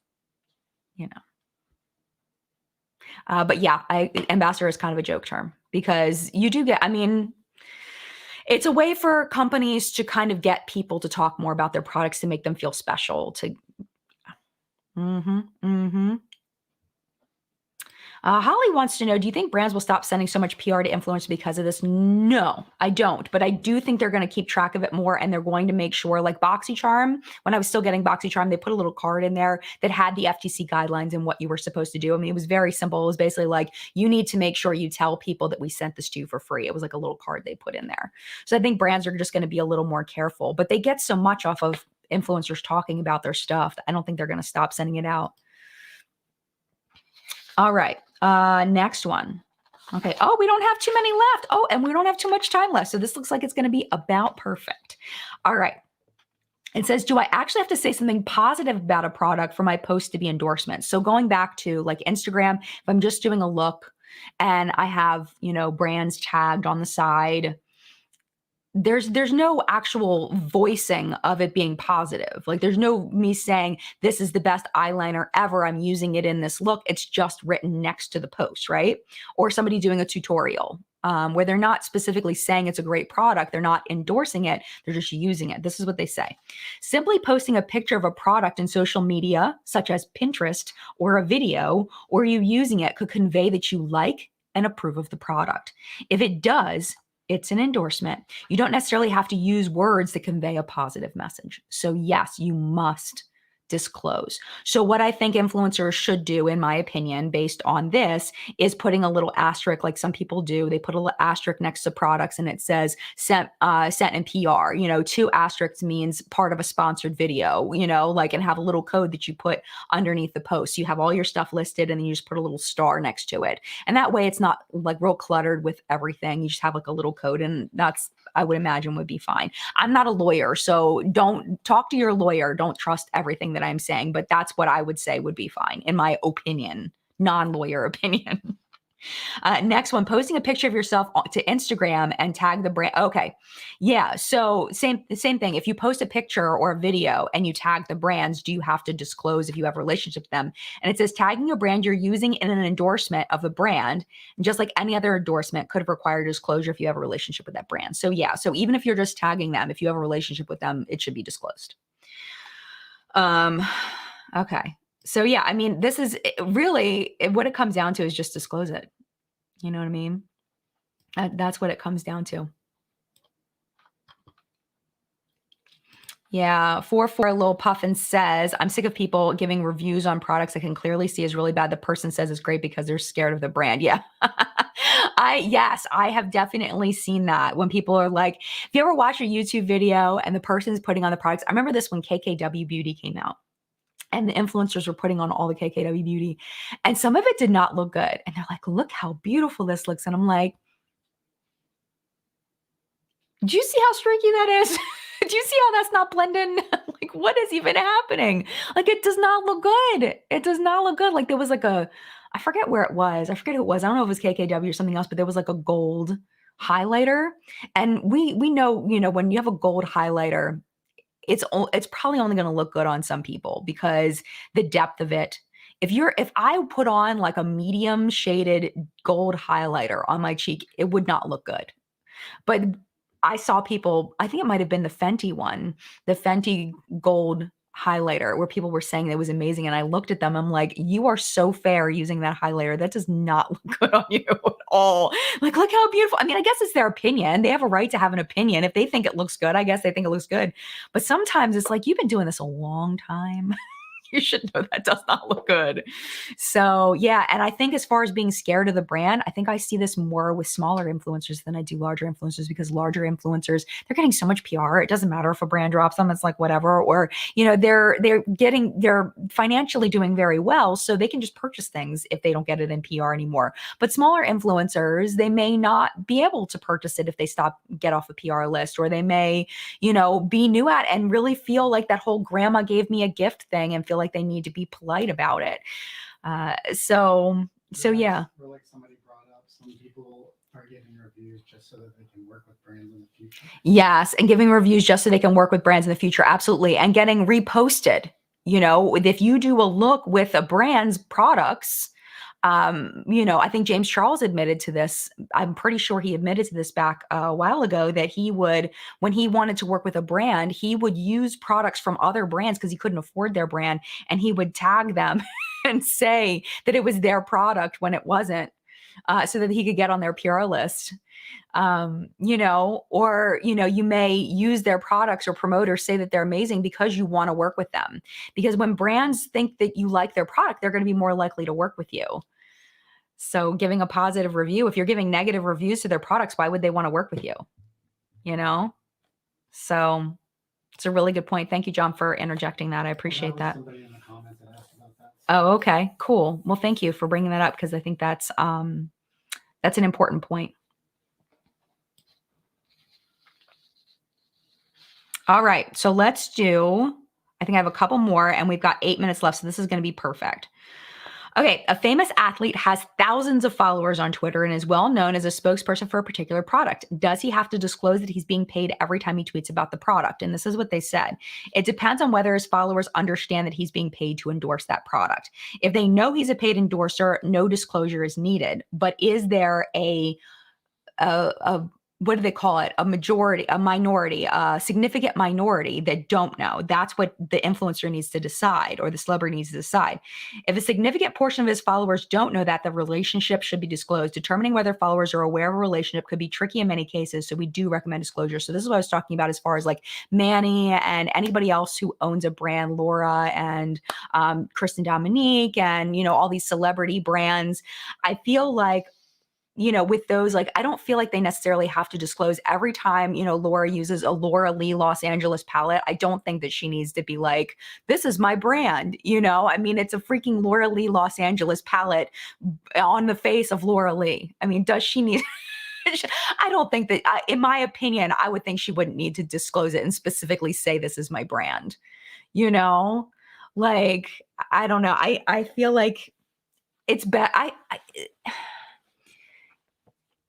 you know. But yeah, ambassador is kind of a joke term because you do get, I mean, it's a way for companies to kind of get people to talk more about their products to make them feel special. Mm-hmm, mm-hmm. Holly wants to know, do you think brands will stop sending so much PR to influencers because of this? No, I don't. But I do think they're going to keep track of it more and they're going to make sure, like BoxyCharm, when I was still getting BoxyCharm, they put a little card in there that had the FTC guidelines and what you were supposed to do. I mean, it was very simple. It was basically like, you need to make sure you tell people that we sent this to you for free. It was like a little card they put in there. So I think brands are just going to be a little more careful, but they get so much off of influencers talking about their stuff. I don't think they're going to stop sending it out. All right. Next one. Okay. Oh, we don't have too many left. Oh, and we don't have too much time left. So this looks like it's going to be about perfect. All right. It says, do I actually have to say something positive about a product for my post to be endorsement? So going back to like Instagram, if I'm just doing a look and I have, brands tagged on the side, there's no actual voicing of it being positive. Like there's no me saying this is the best eyeliner ever, I'm using it in this look. It's just written next to the post, right? Or somebody doing a tutorial where they're not specifically saying it's a great product. They're not endorsing it. They're just using it. This is what they say. Simply posting a picture of a product in social media, such as Pinterest or a video, or you using it could convey that you like and approve of the product. If it does, it's an endorsement. You don't necessarily have to use words that convey a positive message. So yes, you must disclose. So what I think influencers should do, in my opinion, based on this, is putting a little asterisk, like some people do. They put a little asterisk next to products and it says sent in PR. 2 asterisks means part of a sponsored video, and have a little code that you put underneath the post. You have all your stuff listed and then you just put a little star next to it. And that way it's not like real cluttered with everything. You just have like a little code, and that's, I would imagine, would be fine. I'm not a lawyer, so don't talk to your lawyer. Don't trust everything that I'm saying, but that's what I would say would be fine, in my opinion, non-lawyer opinion. Next one, posting a picture of yourself to Instagram and tag the brand. Okay. Yeah. So same thing. If you post a picture or a video and you tag the brands, do you have to disclose if you have a relationship with them? And it says tagging a brand you're using in an endorsement of the brand, just like any other endorsement, could have required disclosure if you have a relationship with that brand. So yeah. So even if you're just tagging them, if you have a relationship with them, it should be disclosed. Okay. So yeah, I mean, this is really what it comes down to is just disclose it. You know what I mean? That's what it comes down to. Yeah, 4 Lil Puffin says, I'm sick of people giving reviews on products I can clearly see is really bad. The person says it's great because they're scared of the brand. Yeah. Yes, I have definitely seen that when people are like, if you ever watch a YouTube video and the person's putting on the products, I remember this when KKW Beauty came out and the influencers were putting on all the KKW Beauty and some of it did not look good. And they're like, look how beautiful this looks. And I'm like, do you see how streaky that is? Do you see how that's not blending? Like, what is even happening? Like, it does not look good. It does not look good. Like, there was like I forget where it was. I forget who it was. I don't know if it was KKW or something else, but there was like a gold highlighter. And we know, when you have a gold highlighter, it's probably only going to look good on some people because the depth of it. If I put on like a medium shaded gold highlighter on my cheek, it would not look good. But I saw people, I think it might have been the Fenty one, the Fenty gold highlighter, where people were saying it was amazing. And I looked at them, I'm like, you are so fair using that highlighter. That does not look good on you at all. Like, look how beautiful. I mean, I guess it's their opinion. They have a right to have an opinion. If they think it looks good, I guess they think it looks good. But sometimes it's like, you've been doing this a long time. You should know that does not look good. So yeah, and I think as far as being scared of the brand, I think I see this more with smaller influencers than I do larger influencers because larger influencers, they're getting so much PR. It doesn't matter if a brand drops them, it's like whatever. Or, they're financially doing very well. So they can just purchase things if they don't get it in PR anymore. But smaller influencers, they may not be able to purchase it if they get off a PR list, or they may, be new at and really feel like that whole grandma gave me a gift thing and feel like they need to be polite about it. Yeah. Or like somebody brought up, some people are giving reviews just so that they can work with brands in the future. Yes, and giving reviews just so they can work with brands in the future. Absolutely. And getting reposted. If you do a look with a brand's products, I think James Charles admitted to this. I'm pretty sure he admitted to this back a while ago that he would, when he wanted to work with a brand, he would use products from other brands because he couldn't afford their brand, and he would tag them and say that it was their product when it wasn't, so that he could get on their PR list. You may use their products or promote or say that they're amazing because you want to work with them. Because when brands think that you like their product, they're going to be more likely to work with you. So giving a positive review, if you're giving negative reviews to their products, why would they want to work with you? So it's a really good point. Thank you, John, for interjecting that. I appreciate that. Somebody in the comments that asked about that. Oh, okay, cool. Well, thank you for bringing that up because I think that's an important point. All right, so I think I have a couple more and we've got 8 minutes left, so this is going to be perfect. Okay, a famous athlete has thousands of followers on Twitter and is well known as a spokesperson for a particular product. Does he have to disclose that he's being paid every time he tweets about the product? And this is what they said. It depends on whether his followers understand that he's being paid to endorse that product. If they know he's a paid endorser, no disclosure is needed. But is there a what do they call it? A minority, a significant minority that don't know? That's what the influencer needs to decide, or the celebrity needs to decide. If a significant portion of his followers don't know that, the relationship should be disclosed. Determining whether followers are aware of a relationship could be tricky in many cases, so we do recommend disclosure. So this is what I was talking about as far as like Manny and anybody else who owns a brand, Laura and Kristen Dominique and, all these celebrity brands. I feel like, with those, like, I don't feel like they necessarily have to disclose every time, Laura uses a Laura Lee Los Angeles palette. I don't think that she needs to be like, this is my brand, I mean, it's a freaking Laura Lee Los Angeles palette on the face of Laura Lee. I mean, does she need... I don't think that, in my opinion, I would think she wouldn't need to disclose it and specifically say, this is my brand, like, I don't know. I feel like it's bad.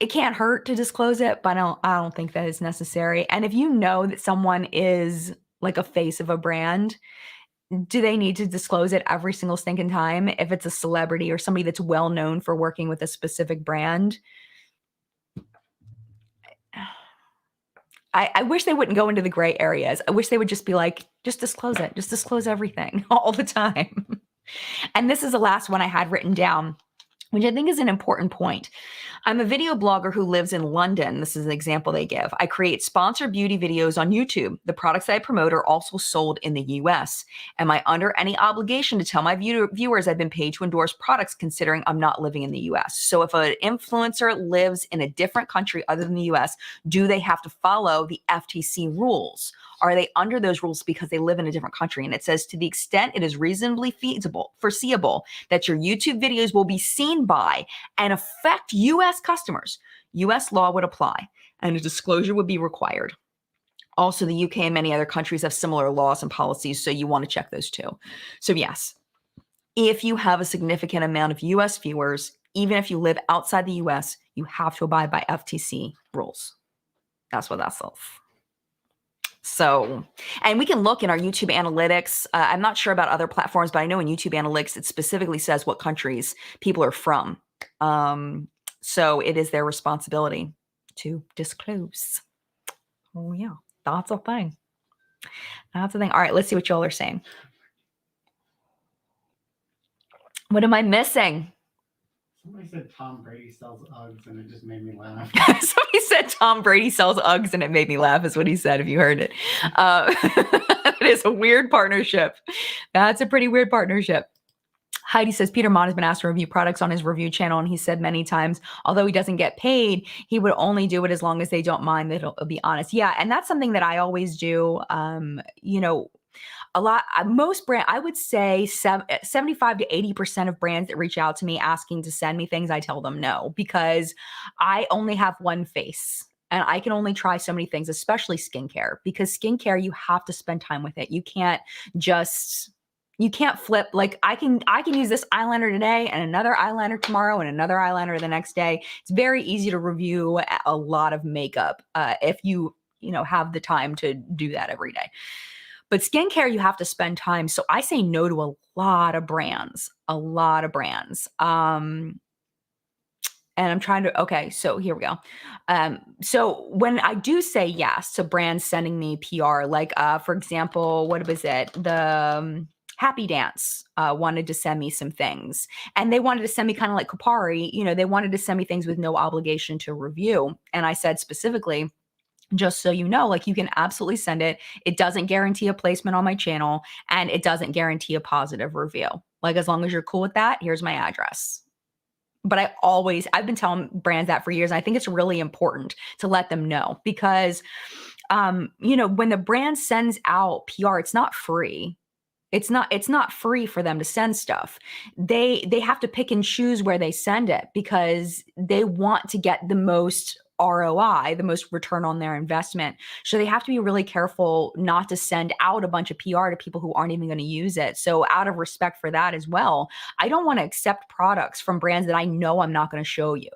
It can't hurt to disclose it, but I don't think that is necessary. And if you know that someone is like a face of a brand, do they need to disclose it every single stinking time? If it's a celebrity or somebody that's well known for working with a specific brand, I wish they wouldn't go into the gray areas. I wish they would just be like, just disclose it. Just disclose everything all the time. And this is the last one I had written down, which I think is an important point. I'm a video blogger who lives in London. This is an example they give. I create sponsored beauty videos on YouTube. The products I promote are also sold in the US. Am I under any obligation to tell my viewers I've been paid to endorse products considering I'm not living in the US? So if an influencer lives in a different country other than the US, do they have to follow the FTC rules? Are they under those rules because they live in a different country? And it says, to the extent it is reasonably foreseeable that your YouTube videos will be seen by and affect US customers, US law would apply and a disclosure would be required. Also, the UK and many other countries have similar laws and policies, so you want to check those too. So yes, if you have a significant amount of US viewers, even if you live outside the US, you have to abide by FTC rules. That's what that says. So, and we can look in our YouTube analytics. I'm not sure about other platforms, but I know in YouTube analytics, it specifically says what countries people are from. So it is their responsibility to disclose. Oh yeah, that's a thing. That's a thing. All right, let's see what y'all are saying. What am I missing? Somebody said Tom Brady sells Uggs, and it just made me laugh. Somebody said Tom Brady sells Uggs, and it made me laugh, is what he said, if you heard it. It is a weird partnership. That's a pretty weird partnership. Heidi says, Peter Mott has been asked to review products on his review channel, and he said many times, although he doesn't get paid, he would only do it as long as they don't mind, that it'll be honest. Yeah, and that's something that I always do. A lot, most brand, I would say 75 to 80% of brands that reach out to me asking to send me things, I tell them no, because I only have one face. And I can only try so many things, especially skincare, because skincare, you have to spend time with it. You can't flip. Like I can use this eyeliner today and another eyeliner tomorrow and another eyeliner the next day. It's very easy to review a lot of makeup if you have the time to do that every day. But skincare, you have to spend time. So I say no to a lot of brands. And I'm trying to, okay, so here we go. So when I do say yes to brands sending me PR, like for example, what was it? The Happy Dance wanted to send me some things, and they wanted to send me kind of like Kupari, they wanted to send me things with no obligation to review. And I said specifically, just so you know, like you can absolutely send it. It doesn't guarantee a placement on my channel, and it doesn't guarantee a positive review. Like as long as you're cool with that, here's my address. But I've been telling brands that for years. And I think it's really important to let them know because, when the brand sends out PR, it's not free. It's not free for them to send stuff. They have to pick and choose where they send it because they want to get the most ROI, the most return on their investment. So they have to be really careful not to send out a bunch of PR to people who aren't even going to use it. So out of respect for that as well, I don't want to accept products from brands that I know I'm not going to show you.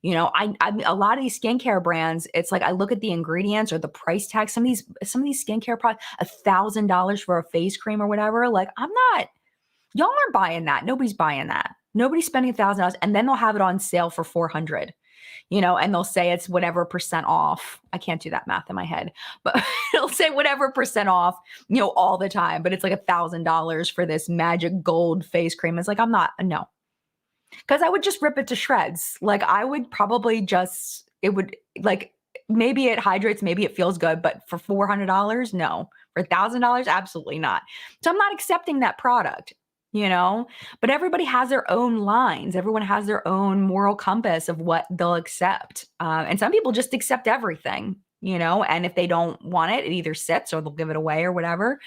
I a lot of these skincare brands, it's like I look at the ingredients or the price tag. Some of these skincare products, $1,000 for a face cream or whatever. Like y'all aren't buying that. Nobody's buying that. Nobody's spending $1,000, and then they'll have it on sale for $400. And they'll say it's whatever percent off. I can't do that math in my head, but it'll say whatever percent off, all the time. But it's like $1,000 for this magic gold face cream. It's like, no. Because I would just rip it to shreds. Like I would probably maybe it hydrates, maybe it feels good, but for $400, no. For $1,000, absolutely not. So I'm not accepting that product, but everybody has their own lines. Everyone has their own moral compass of what they'll accept. And some people just accept everything, and if they don't want it, it either sits or they'll give it away or whatever.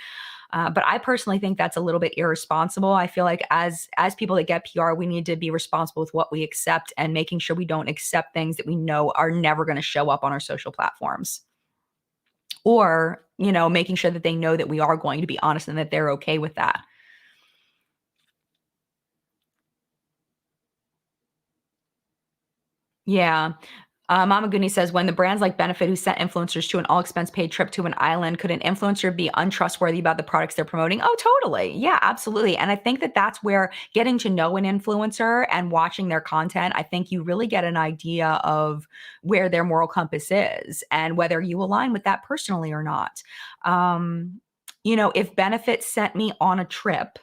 But I personally think that's a little bit irresponsible. I feel like as people that get PR, we need to be responsible with what we accept and making sure we don't accept things that we know are never going to show up on our social platforms. Or, making sure that they know that we are going to be honest and that they're okay with that. Yeah. Mama Goonie says, when the brands like Benefit who sent influencers to an all-expense paid trip to an island, could an influencer be untrustworthy about the products they're promoting? Oh, totally. Yeah, absolutely. And I think that that's where getting to know an influencer and watching their content, I think you really get an idea of where their moral compass is and whether you align with that personally or not. If Benefit sent me on a trip,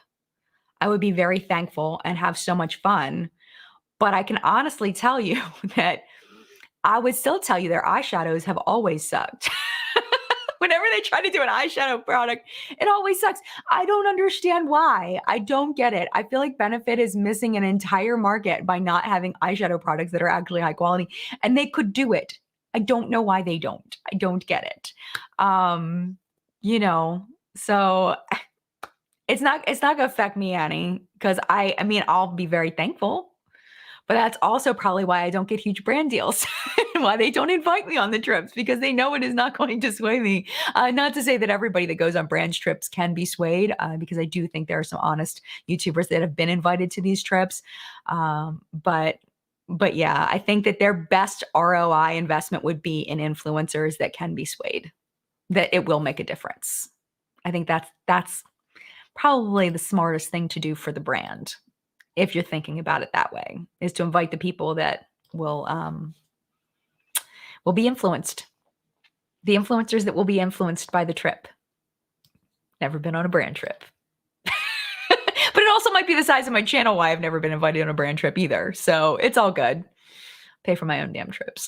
I would be very thankful and have so much fun. But I can honestly tell you that I would still tell you their eyeshadows have always sucked. Whenever they try to do an eyeshadow product, it always sucks. I don't understand why. I don't get it. I feel like Benefit is missing an entire market by not having eyeshadow products that are actually high quality, and they could do it. I don't know why they don't. I don't get it. So it's not gonna affect me any because I mean I'll be very thankful. But that's also probably why I don't get huge brand deals and why they don't invite me on the trips because they know it is not going to sway me. Not to say that everybody that goes on brand trips can be swayed, because I do think there are some honest YouTubers that have been invited to these trips. But yeah, I think that their best ROI investment would be in influencers that can be swayed, that it will make a difference. I think that's probably the smartest thing to do for the brand, if you're thinking about it that way, is to invite the people that will be influenced. The influencers that will be influenced by the trip. Never been on a brand trip. But it also might be the size of my channel why I've never been invited on a brand trip either. So it's all good. Pay for my own damn trips.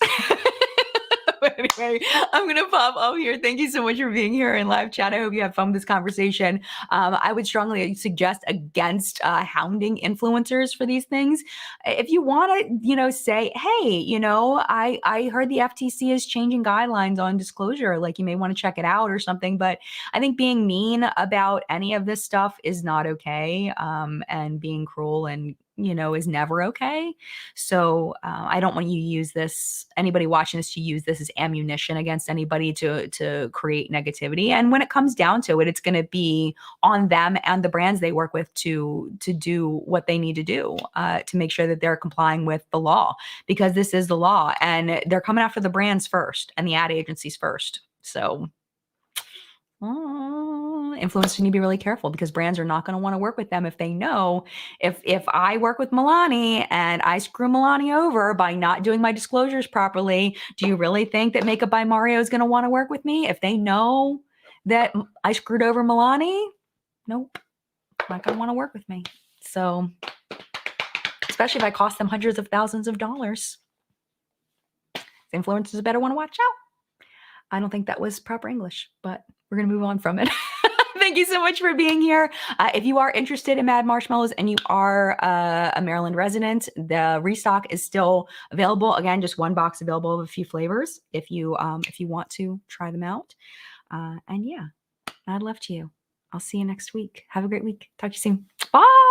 But anyway, I'm going to pop off here. Thank you so much for being here in live chat. I hope you have fun with this conversation. I would strongly suggest against hounding influencers for these things. If you want to, say, hey, I heard the FTC is changing guidelines on disclosure. Like you may want to check it out or something. But I think being mean about any of this stuff is not okay. And being cruel and is never okay. So I don't want you to use this, anybody watching this, to use this as ammunition against anybody to create negativity. And when it comes down to it, it's going to be on them and the brands they work with to do what they need to do to make sure that they're complying with the law, because this is the law and they're coming after the brands first and the ad agencies first. So influencers need to be really careful because brands are not going to want to work with them if they know if I work with Milani and I screw Milani over by not doing my disclosures properly. Do you really think that Makeup by Mario is going to want to work with me if they know that I screwed over Milani? Nope, not going to want to work with me. So, especially if I cost them hundreds of thousands of dollars, influencers better want to watch out. I don't think that was proper English, but we're going to move on from it. Thank you so much for being here. If you are interested in Mad Marshmallows and you are a Maryland resident, the restock is still available. Again, just one box available of a few flavors if you want to try them out. And yeah, mad love to you. I'll see you next week. Have a great week. Talk to you soon. Bye.